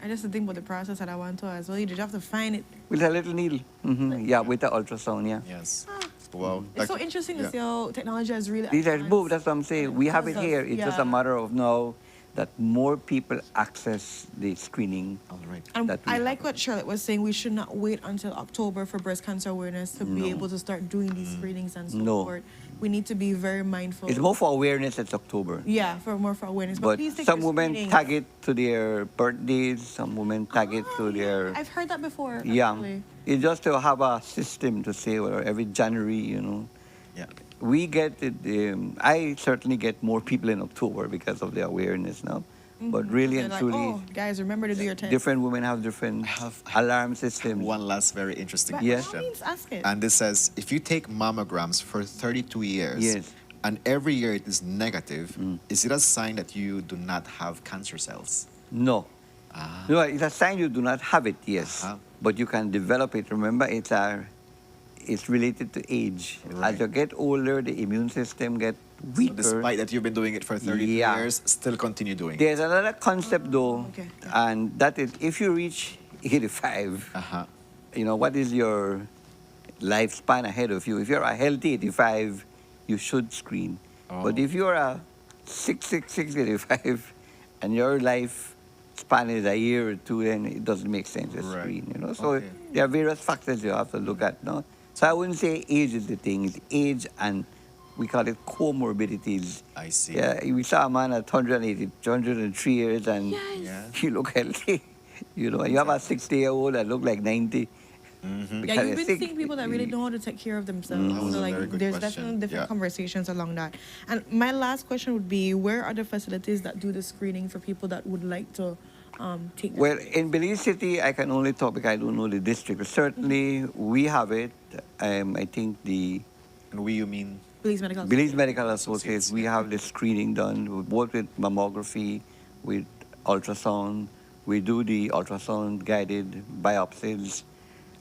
I just think about the process that I want to as well. You just have to find it. With a little needle. Yeah, with the ultrasound, yeah. Yes. Wow. It's so interesting to see how technology has really These are advanced. both, that's what I'm saying. We have it Because of- here. It's just a matter of now that more people access the screening. All right. And that we I have. like what Charlotte was saying. We should not wait until October for breast cancer awareness to be able to start doing these screenings and so No. forth. We need to be very mindful. It's more for awareness, it's October. Yeah, for more for awareness. But But please take some your women screenings. tag it to their birthdays, some women tag it to their I've heard that before. young. Actually. It's just to have a system to say, well, every January, Yeah. We get it, I certainly get more people in October because of the awareness now. But really They're and like, truly, oh, guys, remember to do your test. different women have different alarm systems. One last very interesting But Yes. by all means, ask it. And this says, if you take mammograms for 32 years, Yes. and every year it is negative, is it a sign that you do not have cancer cells? No. No, it's a sign you do not have it, yes. But you can develop it. Remember, it's related to age. Right. As you get older, the immune system gets So weaker. despite that you've been doing it for 32 Yeah. years, still continue doing it. There's another concept though, Okay. and that is if you reach 85, what is your lifespan ahead of you? If you're a healthy 85, you should screen. But if you're a 85 and your life span is a year or two, then it doesn't make sense to screen. So Okay. there are various factors you have to look at. No? So I wouldn't say age is the thing. It's age and we call it comorbidities. I see. Yeah, we saw a man at 103 years and Yes. he looked healthy. You have a 60-year-old that look like 90. Yeah, you've been seeing people that really know how to take care of themselves. That was So, a like, very good there's question. definitely different Yeah. conversations along that. And my last question would be, where are the facilities that do the screening for people that would like to take? Well, in Belize City, I can only talk because I don't know the district. But certainly, we have it. I think the And we, you mean? Belize Medical Associates, we have the screening done, both with mammography, with ultrasound. We do the ultrasound-guided biopsies,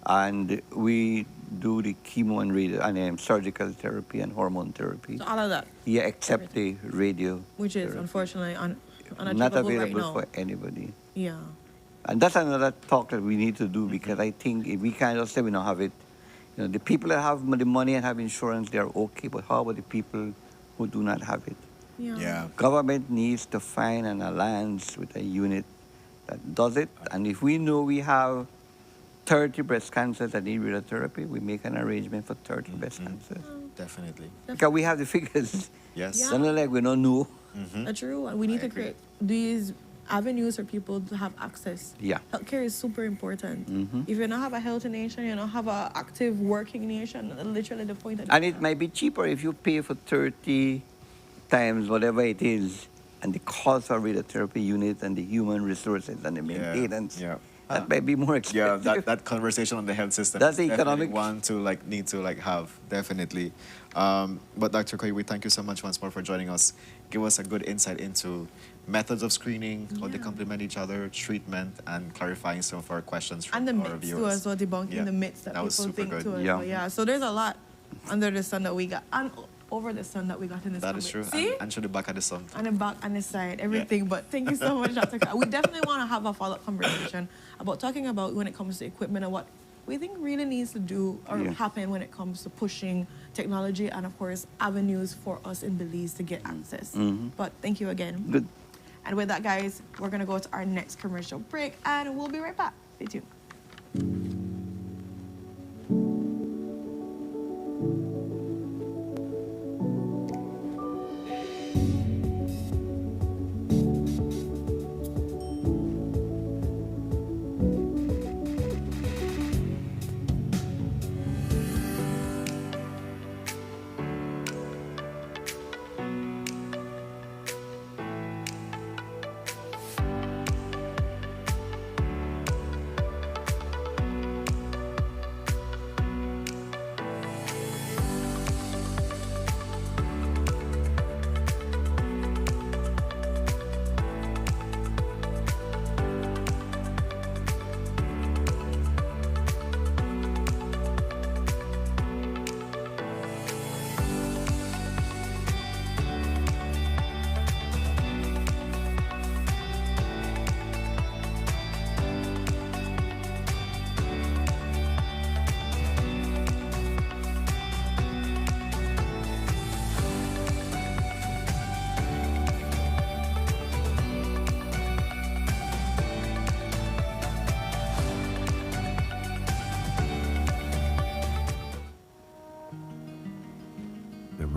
and we do the chemo and radio and surgical therapy and hormone therapy. So all of that, Yeah, except the radio. which is unfortunately unachievable Not right available now. for anybody. Yeah. And that's another talk that we need to do because I think if we kind of say we don't have it, the people that have the money and have insurance, they're okay. But how about the people who do not have it? Yeah. Government needs to find an alliance with a unit that does it. And if we know we have 30 breast cancers that need radiotherapy, we make an arrangement for 30 breast cancers. Definitely. Because we have the figures. Yes. It's not like we don't know. That's true. And we need to create these avenues for people to have access. Yeah. Healthcare is super important. Mhm. If you don't have a healthy nation, you don't have an active working nation, literally the point. And it might be cheaper if you pay for 30 times whatever it is, and the cost of radiotherapy unit and the human resources and the maintenance. Yeah. That might be more expensive. Yeah, that conversation on the health system. That's is the definitely economic- one to need to have, definitely. But Dr. Koy, we thank you so much once more for joining us. Give us a good insight into methods of screening, how they complement each other, treatment, and clarifying some of our questions from And the our myths too viewers. as well, debunking Yeah. the myths that was people super think good. too as Yeah. well. Yeah. So there's a lot under the sun that we got, and over the sun that we got in this That is true. See? And to the back of the sun. On the back, on the side, everything. But thank you so much, Dr. We definitely want to have a follow-up conversation about talking about when it comes to equipment and what we think really needs to do or happen when it comes to pushing technology and, of course, avenues for us in Belize to get access. But thank you again. Good. And with that, guys, we're going to go to our next commercial break, and we'll be right back. Stay tuned.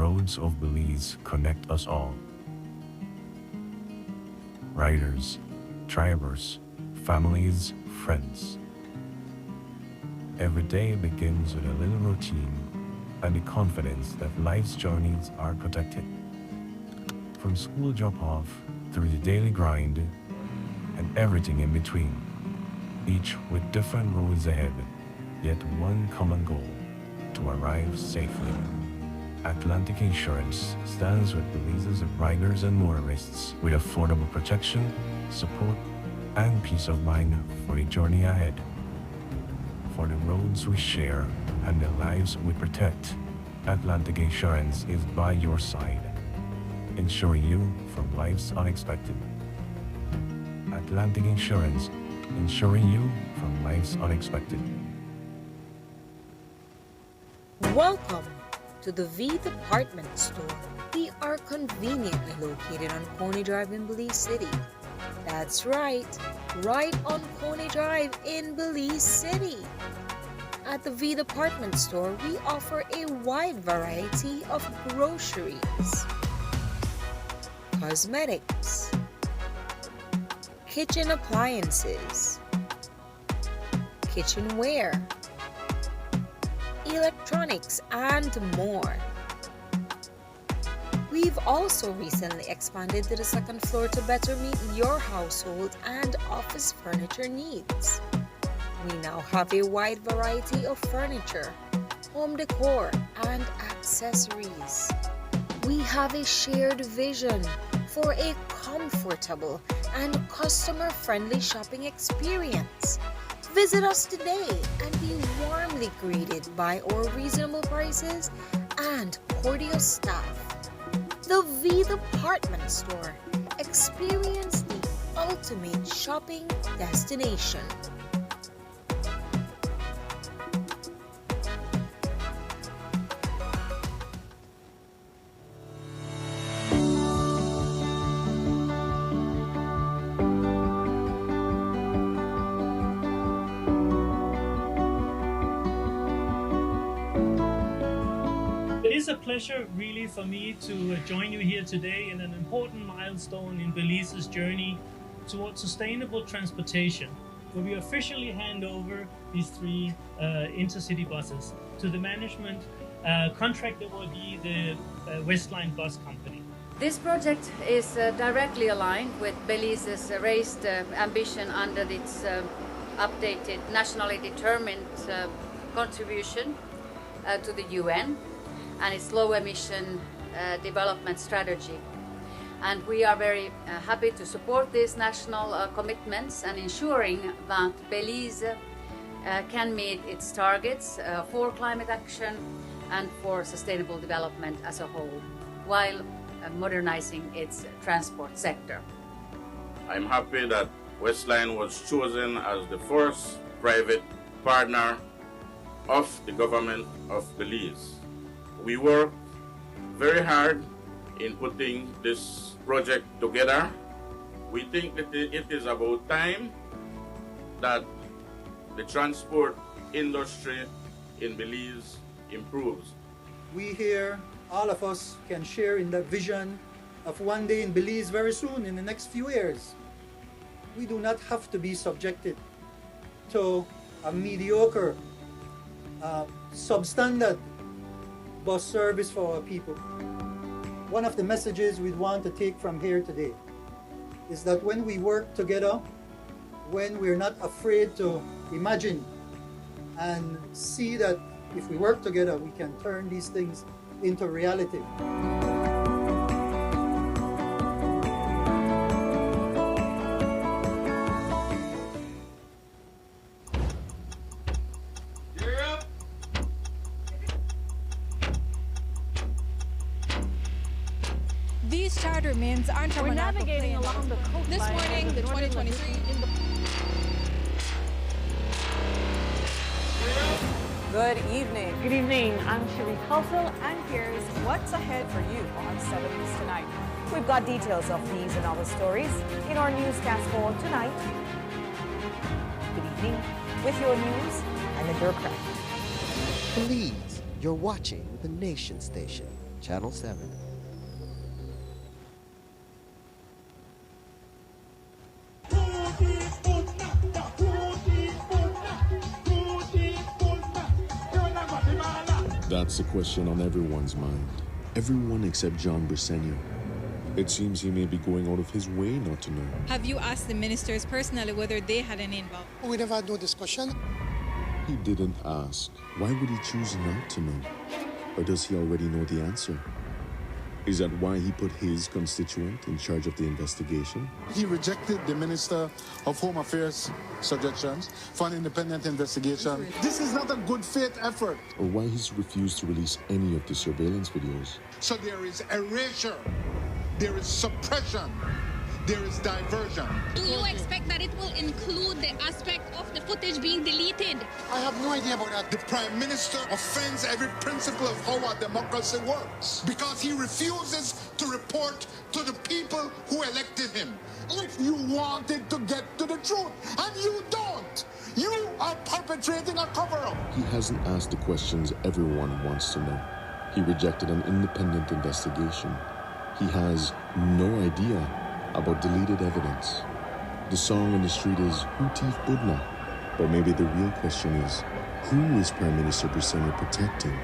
roads of Belize connect us all. Riders, drivers, families, friends. Every day begins with a little routine and the confidence that life's journeys are protected. From school drop-off through the daily grind and everything in between, each with different roads ahead, yet one common goal: to arrive safely. Atlantic Insurance stands with Belize's riders and motorists with affordable protection, support, and peace of mind for the journey ahead. For the roads we share and the lives we protect, Atlantic Insurance is by your side, insuring you from life's unexpected. Atlantic Insurance, insuring you from life's unexpected. Welcome to the V Department Store. We are conveniently located on Coney Drive in Belize City. That's right on Coney Drive in Belize City. At the V Department Store, we offer a wide variety of groceries, cosmetics, kitchen appliances, kitchenware, electronics, and more. We've also recently expanded to the second floor to better meet your household and office furniture needs. We now have a wide variety of furniture, home decor, and accessories. We have a shared vision for a comfortable and customer-friendly shopping experience. Visit us today and be warmly greeted by our reasonable prices and cordial staff. The V Department Store. Experience the ultimate shopping destination. It is a pleasure really for me to join you here today in an important milestone in Belize's journey towards sustainable transportation, where we officially hand over these 3 intercity buses to the management contract that will be the Westline Bus Company. This project is directly aligned with Belize's raised ambition under its updated nationally determined contribution to the UN and its low-emission development strategy. And we are very happy to support these national commitments and ensuring that Belize can meet its targets for climate action and for sustainable development as a whole, while modernizing its transport sector. I'm happy that Westline was chosen as the first private partner of the government of Belize. We worked very hard in putting this project together. We think that it is about time that the transport industry in Belize improves. We here, all of us, can share in that vision of one day in Belize very soon, in the next few years. We do not have to be subjected to a mediocre, substandard bus service for our people. One of the messages we want to take from here today is that when we work together, when we're not afraid to imagine and see that if we work together, we can turn these things into reality. These charter means aren't We're navigating along the coastline. This morning, the 2023 Good evening. Good evening. I'm Shirley Kelso, And here's what's ahead for you on 7 News Tonight. We've got details of these and other stories in our newscast for tonight. Good evening. With your news, I'm Indra Craig. Please, you're watching the Nation Station. Channel 7. That's the question on everyone's mind. Everyone except John Briceño. It seems he may be going out of his way not to know. Have you asked the ministers personally whether they had any involvement? We never had no discussion. He didn't ask. Why would he choose not to know? Or does he already know the answer? Is that why he put his constituent in charge of the investigation? He rejected the Minister of Home Affairs suggestions for an independent investigation. This is not a good faith effort. Or why he's refused to release any of the surveillance videos? So there is erasure, there is suppression, there is diversion. Do you expect that it will include the aspect of the footage being deleted? I have no idea about that. The Prime Minister offends every principle of how our democracy works because he refuses to report to the people who elected him. If you wanted to get to the truth, and you don't, you are perpetrating a cover-up. He hasn't asked the questions everyone wants to know. He rejected an independent investigation. He has no idea about deleted evidence. The song on the street is Who Thief Budna? But maybe the real question is, who is Prime Minister Briceño protecting?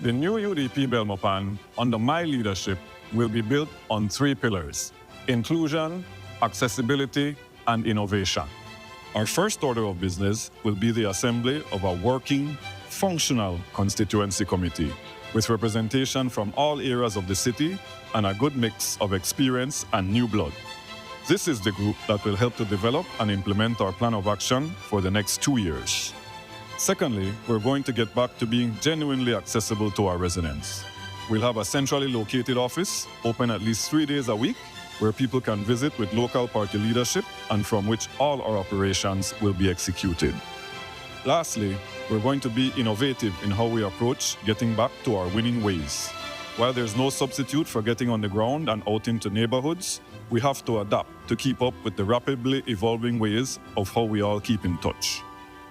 The new UDP Belmopan, under my leadership, will be built on 3 pillars: inclusion, accessibility, and innovation. Our first order of business will be the assembly of a working, functional constituency committee with representation from all areas of the city and a good mix of experience and new blood. This is the group that will help to develop and implement our plan of action for the next 2 years. Secondly, we're going to get back to being genuinely accessible to our residents. We'll have a centrally located office, open at least 3 days a week, where people can visit with local party leadership and from which all our operations will be executed. Lastly, we're going to be innovative in how we approach getting back to our winning ways. While there's no substitute for getting on the ground and out into neighborhoods, we have to adapt to keep up with the rapidly evolving ways of how we all keep in touch.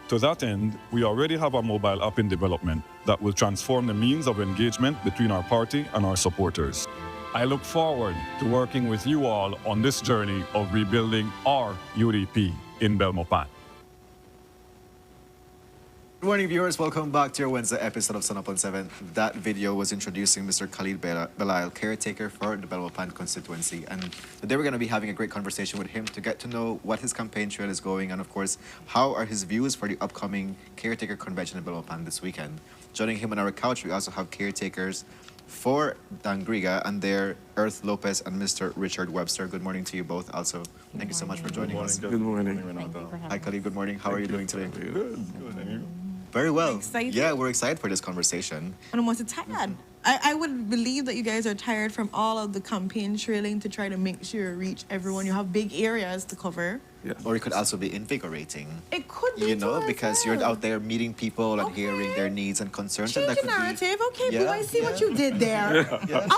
To that end, we already have a mobile app in development that will transform the means of engagement between our party and our supporters. I look forward to working with you all on this journey of rebuilding our UDP in Belmopan. Good morning, viewers. Welcome back to your Wednesday episode of Sunup on 7. That video was introducing Mr. Khalid Belail, caretaker for the Belmopan constituency. And today we're going to be having a great conversation with him to get to know what his campaign trail is going and, of course, how are his views for the upcoming caretaker convention in Belmopan this weekend. Joining him on our couch, we also have caretakers for Dangriga and their Earth Lopez and Mr. Richard Webster. Good morning to you both. Also, thank you so much for joining us. Good morning. Hi, Khalid. Good morning. How are you doing today? Good. Very well. Excited? Yeah, we're excited for this conversation. And I'm also tired. I would believe that you guys are tired from all of the campaign trailing to try to make sure you reach everyone. You have big areas to cover. Yeah. Or it could also be invigorating. It could be. You know, because you're well. out there meeting people and hearing their needs and concerns. And that Change could the narrative. Okay, Yeah, boo, I see what you did there.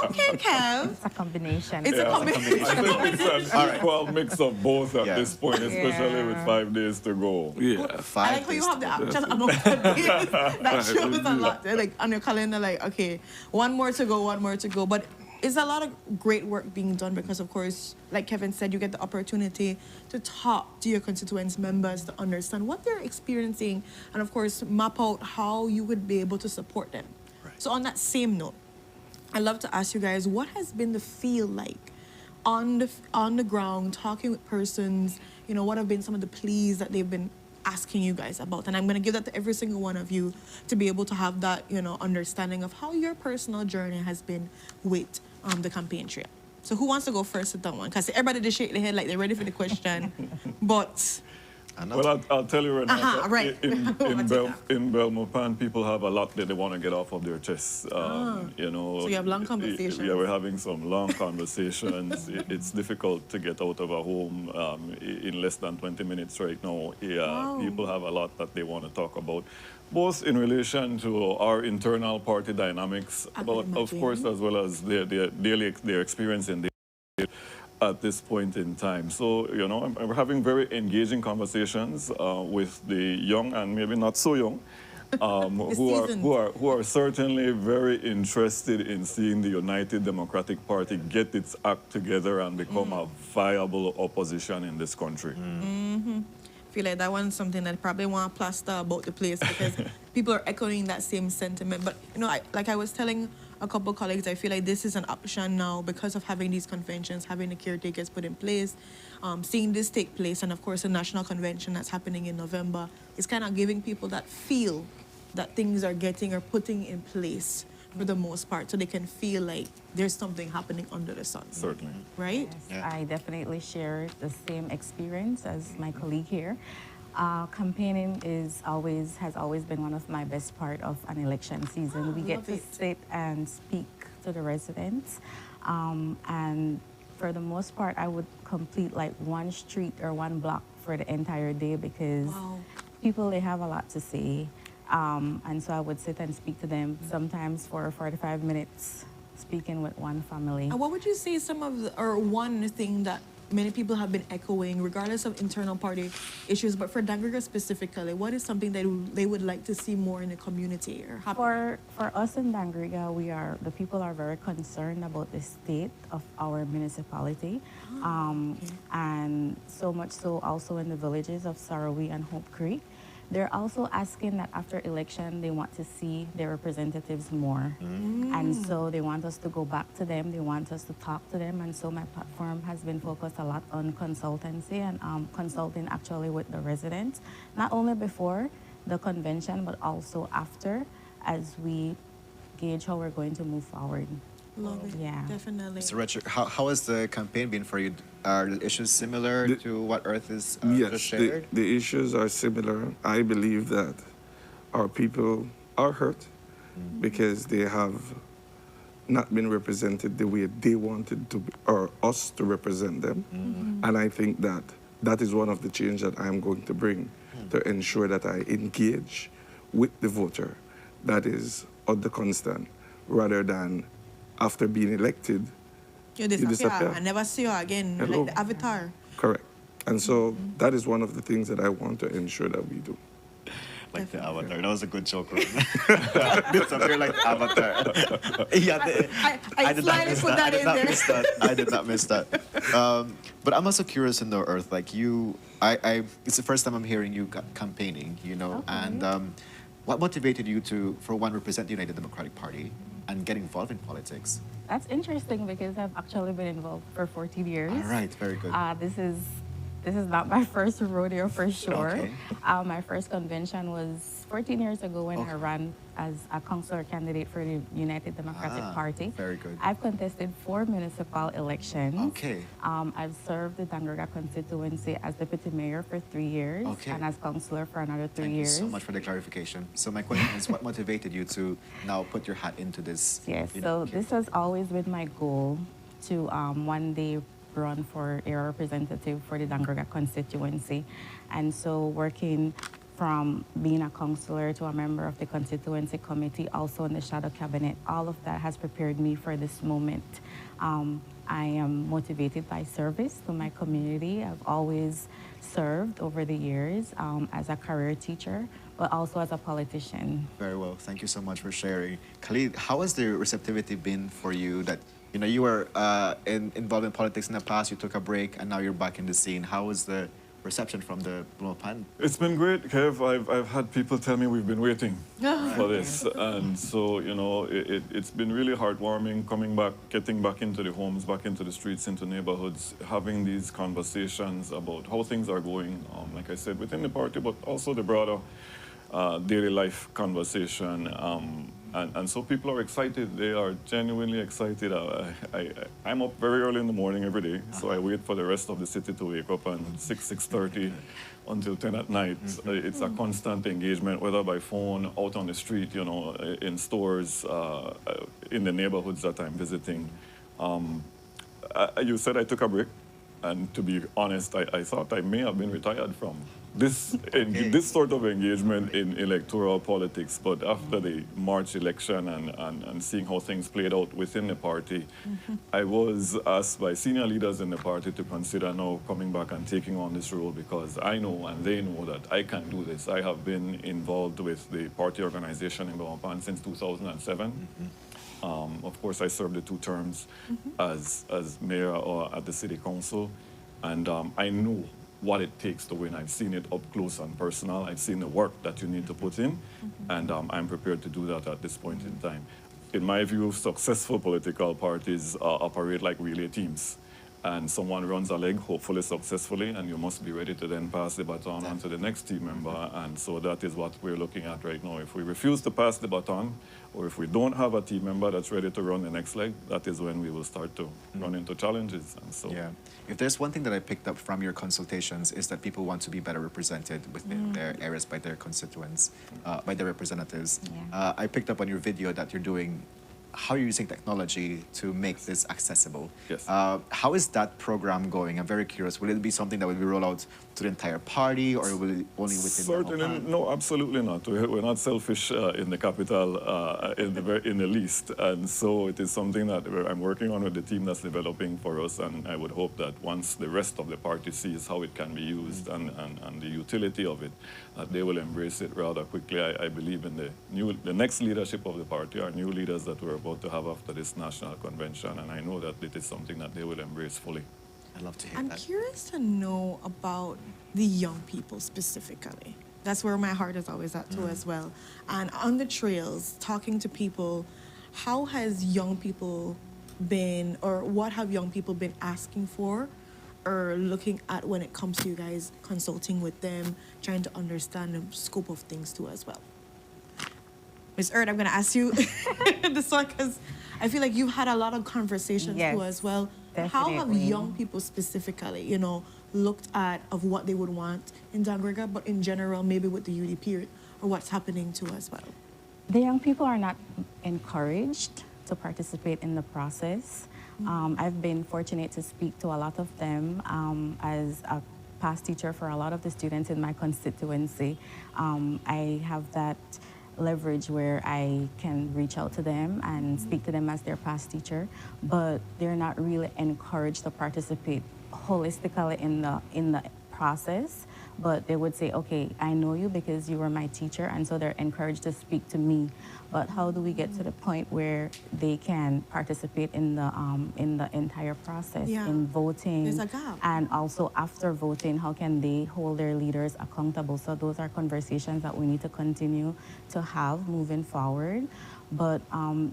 Okay, Kev. It's a combination. It's a combination. I think it's an equal mix of both at this point, especially with 5 days to go. Yeah. I like how you have the actual amount of days. That shows a lot. Like on your calendar, like, okay, one more to go. But it's a lot of great work being done because, of course, like Kevin said, you get the opportunity to talk to your constituents members to understand what they're experiencing and, of course, map out how you would be able to support them. Right. So on that same note, I'd love to ask you guys, what has been the feel like on the ground, talking with persons? You know, what have been some of the pleas that they've been asking you guys about. And I'm going to give that to every single one of you to be able to have that, understanding of how your personal journey has been with the campaign trail. So who wants to go first with that one? Because everybody just shake their head like they're ready for the question. But... Well, I'll tell you right now. Right. In Belmopan, people have a lot that they want to get off of their chests. So you have long conversations. Yeah, we're having some long conversations. It's difficult to get out of a home in less than 20 minutes right now. People have a lot that they want to talk about, both in relation to our internal party dynamics, but of course, as well as their experience in the at this point in time. So, we're having very engaging conversations with the young and maybe not so young, who are certainly very interested in seeing the United Democratic Party get its act together and become a viable opposition in this country. I feel like that one's something that probably want to plaster about the place because people are echoing that same sentiment. But, like I was telling a couple colleagues, I feel like this is an option now because of having these conventions, having the caretakers put in place, seeing this take place, and of course the national convention that's happening in November is kind of giving people that feel that things are getting or putting in place for the most part, so they can feel like there's something happening under the sun. Certainly. Right? Yes, I definitely share the same experience as my colleague here. Campaigning has always been one of my best part of an election season. We get to sit and speak to the residents, and for the most part, I would complete like one street or one block for the entire day because people, they have a lot to say, and so I would sit and speak to them sometimes for 45 minutes, speaking with one family. And what would you say one thing that many people have been echoing, regardless of internal party issues, but for Dangriga specifically, what is something that they would like to see more in the community or happen? For us in Dangriga, the people are very concerned about the state of our municipality, and so much so also in the villages of Sarawi and Hope Creek. They're also asking that after election, they want to see their representatives more. And so they want us to go back to them. They want us to talk to them. And so my platform has been focused a lot on consultancy and consulting actually with the residents, not only before the convention, but also after, as we gauge how we're going to move forward. Love it. Yeah. Definitely. Mr. Richard, how has the campaign been for you? Are the issues similar to what Earth is just shared? The issues are similar. I believe that our people are hurt because they have not been represented the way they wanted to, or us to represent them. And I think that is one of the change that I'm going to bring to ensure that I engage with the voter that is on the constant rather than after being elected, you disappear. I never see you again, like the avatar. Correct. And so that is one of the things that I want to ensure that we do. Like the avatar. That was a good joke, right? Disappear like the avatar. I did not miss that. I did not miss that. But I'm also curious to know, Earth, like it's the first time I'm hearing you campaigning, and what motivated you to, for one, represent the United Democratic Party and get involved in politics? That's interesting because I've actually been involved for 14 years. All right, very good. This is not my first rodeo for sure. Okay. My first convention was 14 years ago when I ran as a councillor candidate for the United Democratic Party. Very good. I've contested 4 municipal elections. Okay. I've served the Dangriga constituency as deputy mayor for 3 years and as councillor for another 3 years. Thank you so much for the clarification. So my question is, what motivated you to now put your hat into this? Yes, so this has always been my goal to one day run for a representative for the Dangriga constituency. And so working from being a councillor to a member of the constituency committee, also in the shadow cabinet, all of that has prepared me for this moment. I am motivated by service to my community. I've always served over the years as a career teacher, but also as a politician. Very well. Thank you so much for sharing. Khalid, how has the receptivity been for you that, you were involved in politics in the past, you took a break, and now you're back in the scene? How has the reception from the Blopan? It's been great, Kev. I've had people tell me we've been waiting for this. And so, you know, it's been really heartwarming coming back, getting back into the homes, back into the streets, into neighborhoods, having these conversations about how things are going, like I said, within the party, but also the broader daily life conversation. And so people are excited. They are genuinely excited. I'm up very early in the morning every day, so I wait for the rest of the city to wake up, and 6:30 until 10 at night. It's a constant engagement, whether by phone, out on the street, you know, in stores, in the neighborhoods that I'm visiting. You said I took a break, and to be honest, I thought I may have been retired from this sort of engagement in electoral politics, but after the March election and seeing how things played out within the party, I was asked by senior leaders in the party to consider now coming back and taking on this role, because I know and they know that I can do this. I have been involved with the party organization in Belmopan since 2007. Of course, I served the 2 terms as mayor or at the city council, and I know what it takes to win. I've seen it up close and personal. I've seen the work that you need to put in, and I'm prepared to do that at this point in time. In my view, successful political parties operate like relay teams. And someone runs a leg, hopefully successfully, and you must be ready to then pass the baton on to the next team member. And so that is what we're looking at right now. If we refuse to pass the baton, or if we don't have a team member that's ready to run the next leg, that is when we will start to run into challenges. And so, yeah. If there's one thing that I picked up from your consultations, is that people want to be better represented within their areas by their constituents, by their representatives. Yeah. I picked up on your video that you're doing how you're using technology to make this accessible. Yes. How is that program going? I'm very curious. Will it be something that will be rolled out to the entire party, or will it only within Certainly, no, absolutely not. We're not selfish in the capital in the least. And so it is something that I'm working on with the team that's developing for us, and I would hope that once the rest of the party sees how it can be used and the utility of it, they will embrace it rather quickly. I believe in the next leadership of the party, our new leaders that we're about to have after this national convention, and I know that it is something that they will embrace fully. I'd love to hear I'm that. curious to know about the young people specifically. That's where my heart is always at too as well. And on the trails, talking to people, how has young people been, or what have young people been asking for or looking at when it comes to you guys consulting with them, trying to understand the scope of things too as well? Ms. Erd, I'm going to ask you this one because I feel like you've had a lot of conversations too as well. How have young people specifically, you know, looked at of what they would want in Donegal, but in general, maybe with the UDP or what's happening too as well? The young people are not encouraged to participate in the process. I've been fortunate to speak to a lot of them as a past teacher for a lot of the students in my constituency. I have that leverage where I can reach out to them and speak to them as their past teacher, but they're not really encouraged to participate holistically in the process. But they would say, okay, I know you because you were my teacher, and so they're encouraged to speak to me. But how do we get to the point where they can participate in the entire process, in voting? There's a gap. And also after voting, how can they hold their leaders accountable? So those are conversations that we need to continue to have moving forward. But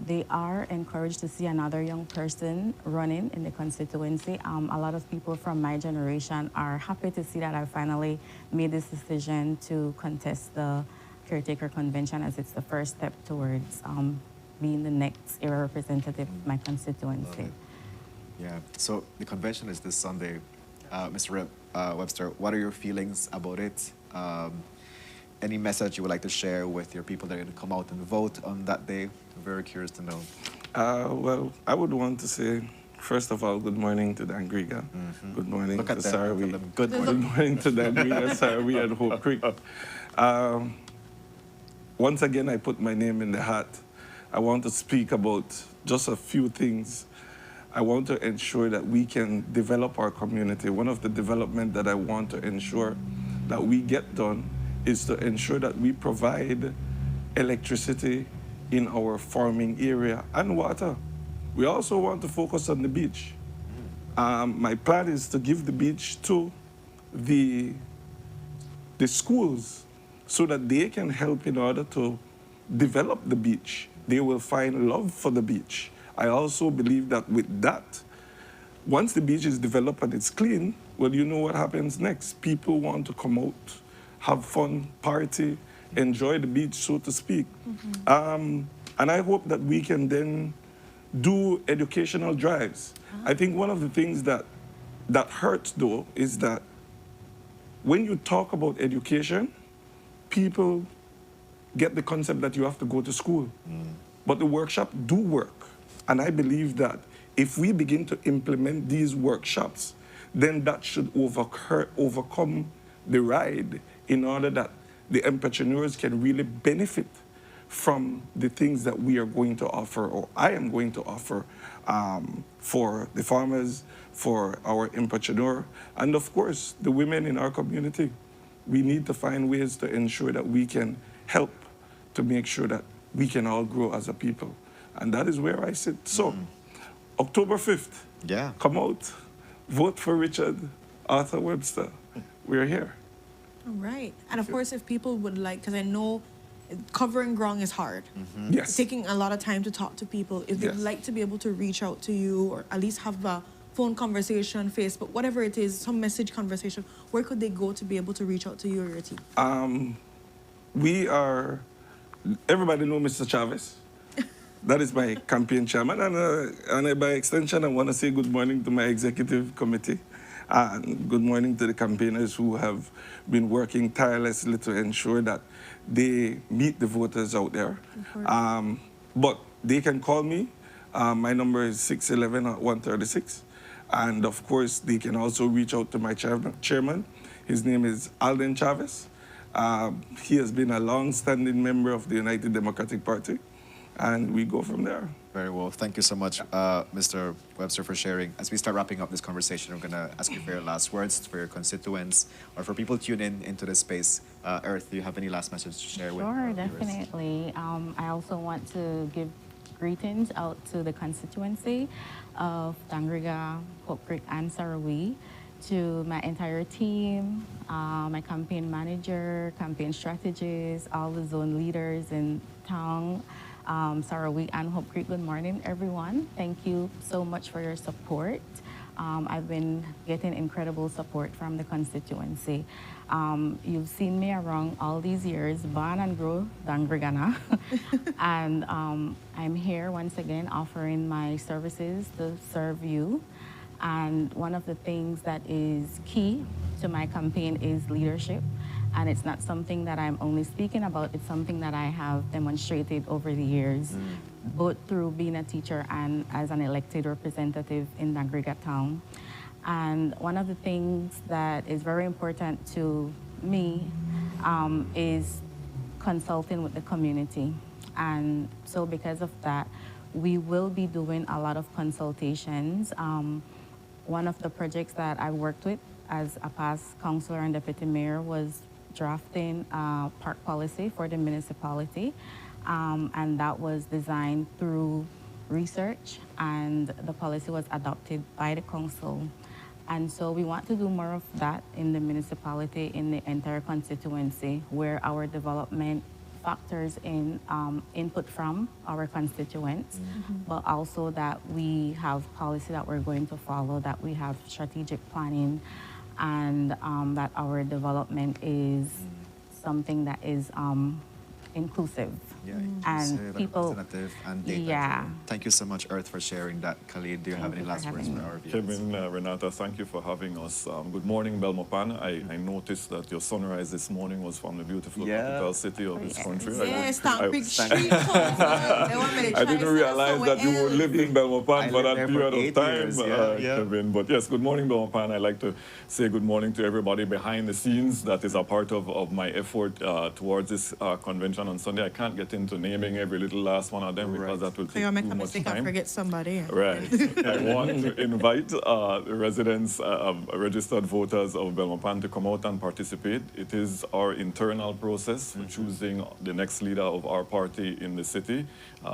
they are encouraged to see another young person running in the constituency. A lot of people from my generation are happy to see that I finally made this decision to contest the caretaker convention, as it's the first step towards being the next era representative of my constituency. Yeah, so the convention is this Sunday. Mr. Webster, what are your feelings about it? Any message you would like to share with your people that are going to come out and vote on that day? I'm very curious to know. Well, I would want to say, first of all, good morning to Dangriga. Good morning to Sarawi. Good morning to Dangriga, Sarawi, and Hope Creek. Once again, I put my name in the hat. I want to speak about just a few things. I want to ensure that we can develop our community. One of the development that I want to ensure that we get done is to ensure that we provide electricity in our farming area and water. We also want to focus on the beach. My plan is to give the beach to the schools so that they can help in order to develop the beach. They will find love for the beach. I also believe that with that, once the beach is developed and it's clean, well, you know what happens next. People want to come out, have fun, party, enjoy the beach, so to speak. And I hope that we can then do educational drives. I think one of the things that hurts, though, is that when you talk about education, people get the concept that you have to go to school. But the workshop do work. And I believe that if we begin to implement these workshops, then that should overcome the ride in order that the entrepreneurs can really benefit from the things that we are going to offer, or I am going to offer for the farmers, for our entrepreneur, and of course, the women in our community. We need to find ways to ensure that we can help to make sure that we can all grow as a people. And that is where I sit. So, October 5th, come out, vote for Richard Arthur Webster. We're here. All right. And of course, if people would like, because I know covering ground is hard. Yes. It's taking a lot of time to talk to people. If they'd like to be able to reach out to you or at least have a phone conversation, Facebook, whatever it is, some message conversation, where could they go to be able to reach out to you or your team? Everybody know Mr. Chavez. That is my campaign chairman. And by extension, I want to say good morning to my executive committee. And good morning to the campaigners who have been working tirelessly to ensure that they meet the voters out there. But they can call me. My number is 611-136. And of course, they can also reach out to my chairman. His name is Alden Chavez. He has been a long-standing member of the United Democratic Party. And we go from there. Very well. Thank you so much, Mr. Webster, for sharing. As we start wrapping up this conversation, I'm going to ask you for your last words for your constituents or for people tuning into this space. Earth, do you have any last message to share with our viewers? Sure, definitely. I also want to give greetings out to the constituency of Dangriga, Hope Creek, and Sarawee, to my entire team, my campaign manager, campaign strategists, all the zone leaders in town, Sarawee and Hope Creek. Good morning, everyone. Thank you so much for your support. I've been getting incredible support from the constituency. You've seen me around all these years, born and grow Dangrigana. And I'm here once again offering my services to serve you. And one of the things that is key to my campaign is leadership. And it's not something that I'm only speaking about, it's something that I have demonstrated over the years, both through being a teacher and as an elected representative in Dangriga town. And one of the things that is very important to me is consulting with the community. And so because of that, we will be doing a lot of consultations. One of the projects that I worked with as a past councillor and deputy mayor was drafting a park policy for the municipality. And that was designed through research, and the policy was adopted by the council. And so we want to do more of that in the municipality, in the entire constituency, where our development factors in input from our constituents, but also that we have policy that we're going to follow, that we have strategic planning, and that our development is something that is inclusive. And people, and data. Thank you so much, Earth, for sharing that. Khalid, do you have any last words for our viewers? Kevin, Renata, thank you for having us. Good morning, Belmopan. I noticed that your sunrise this morning was from the beautiful capital city of this country. I didn't realize that you were living in Belmopan for that period of time, Kevin. But yes, good morning, Belmopan. I'd like to say good morning to everybody behind the scenes that is a part of my effort towards this convention on Sunday. I can't get into naming every little last one of them because that will So take you'll make too a much mistake and time. forget somebody. Right. I want to invite the residents, registered voters of Belmopan to come out and participate. It is our internal process for choosing the next leader of our party in the city.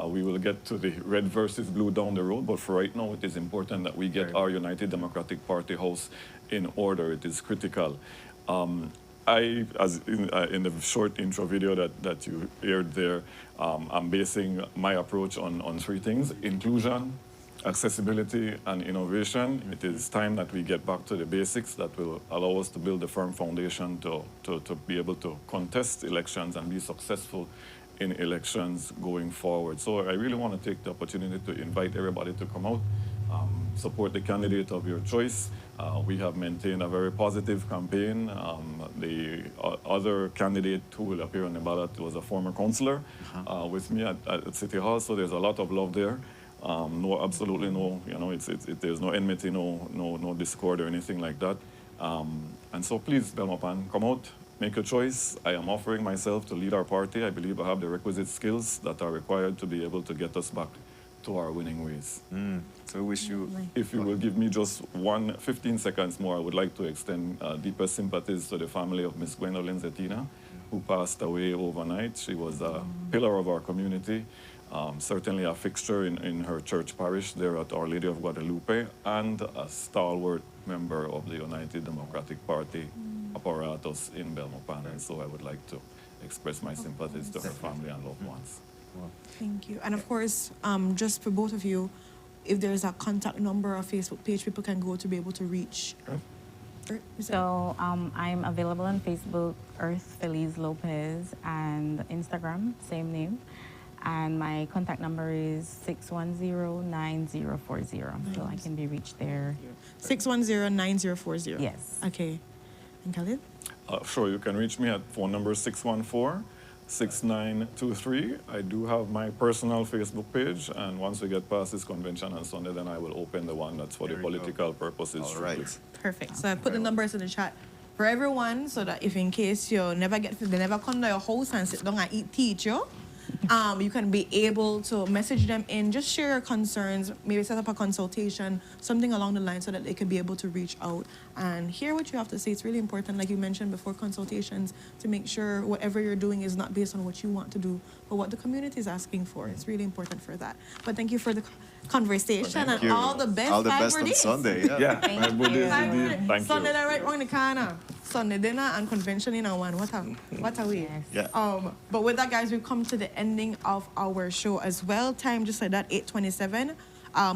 We will get to the red versus blue down the road, but for right now, it is important that we get our United Democratic Party house in order. It is critical. As in the short intro video that you aired there, I'm basing my approach on three things: inclusion, accessibility, and innovation. It is time that we get back to the basics that will allow us to build a firm foundation to be able to contest elections and be successful in elections going forward. So I really want to take the opportunity to invite everybody to come out, support the candidate of your choice. We have maintained a very positive campaign. The other candidate who will appear on the ballot was a former councillor with me at City Hall, so there's a lot of love there. Absolutely no, there's no enmity, no discord or anything like that. And so please, Belmopan, come out, make a choice. I am offering myself to lead our party. I believe I have the requisite skills that are required to be able to get us back to our winning ways. So we wish you... If you will give me just 15 seconds more, I would like to extend deepest sympathies to the family of Miss Gwendolyn Zetina, who passed away overnight. She was a pillar of our community, certainly a fixture in her church parish there at Our Lady of Guadalupe, and a stalwart member of the United Democratic Party apparatus in Belmopan. And so I would like to express my sympathies to her family and loved ones. Thank you. And of course, just for both of you, if there's a contact number or Facebook page people can go to be able to reach. So I'm available on Facebook, Earth Feliz Lopez, and Instagram, same name. And my contact number is 610-9040. So I can be reached there. 610-9040? Yes. Okay. And Khalid? Sure, you can reach me at phone number 614-6923. I do have my personal Facebook page, and once we get past this convention on Sunday, then I will open the one that's for the political purposes. All right. Perfect. So I put the numbers in the chat for everyone, so that if in case you never they never come to your house and sit down and eat teach you, you can be able to message them in, just share your concerns, maybe set up a consultation, something along the line, so that they can be able to reach out and hear what you have to say. It's really important, like you mentioned before, consultations, to make sure whatever you're doing is not based on what you want to do, but what the community is asking for. It's really important for that. But thank you for the conversation and all the best. All the best for on this. Sunday. Yeah. Thank you. Thank Sunday, you. right around the corner. Sunday dinner and convention in one. What a way. Yeah. But with that, guys, we've come to the ending of our show as well. Time just like that, 8:27.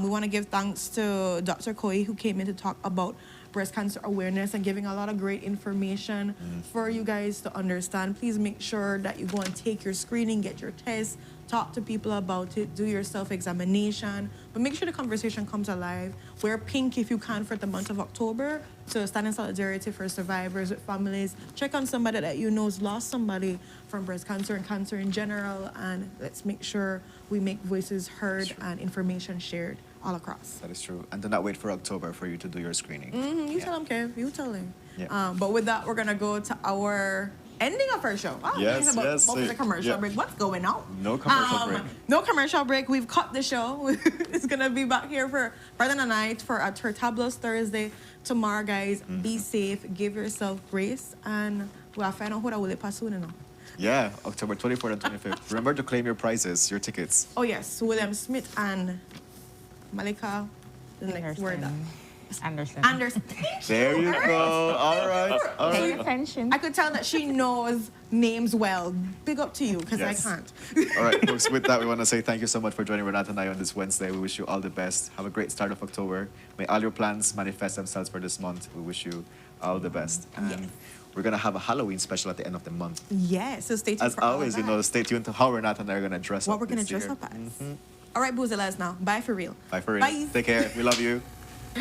We want to give thanks to Dr. Koi, who came in to talk about breast cancer awareness and giving a lot of great information for you guys to understand. Please make sure that you go and take your screening, get your test, talk to people about it, do your self-examination, but make sure the conversation comes alive. Wear pink if you can for the month of October to stand in solidarity for survivors with families. Check on somebody that you know has lost somebody from breast cancer and cancer in general, and let's make sure we make voices heard and information shared all across. That is true. And do not wait for October for you to do your screening. You tell them, Kev. You tell them. Yeah. But with that, we're going to go to our ending of our show. Yes. What was the commercial break? What's going on? No commercial break. No commercial break. We've cut the show. It's going to be back here for Friday night for a Turtablos Thursday. Tomorrow, guys, be safe. Give yourself grace. And we'll find out who that will pass soon enough. Yeah, October 24th and 25th. Remember to claim your prizes, your tickets. Oh, yes. William Smith and Malika. The next word. Anderson. There you go. All right. All Pay right. attention. I could tell that she knows names well. Big up to you, because Yes. I can't. All right, folks, with that, we want to say thank you so much for joining Renata and I on this Wednesday. We wish you all the best. Have a great start of October. May all your plans manifest themselves for this month. We wish you all the best. And we're going to have a Halloween special at the end of the month. Yes, so stay tuned As for all always, of that. stay tuned to how Renata and I are going to dress What up we're going to this dress year. up as. All right, Boozelas now. Bye for real. Bye for real. Bye. Take care. We love you. Yo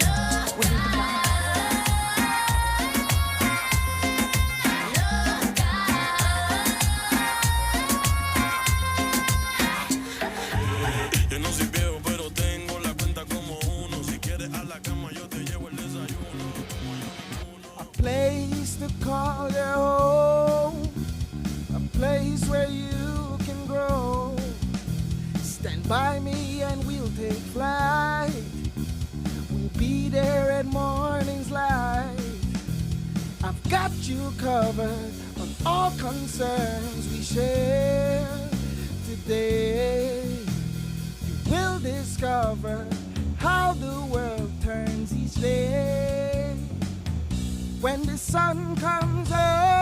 no soy viejo, pero tengo la cuenta como uno. Si quieres a la cama, yo te llevo el desayuno. A place to call your home, a place where you can grow. Stand by me and we'll take flight. We'll be there at morning's light. I've got you covered on all concerns we share today. You will discover how the world turns each day. When the sun comes up,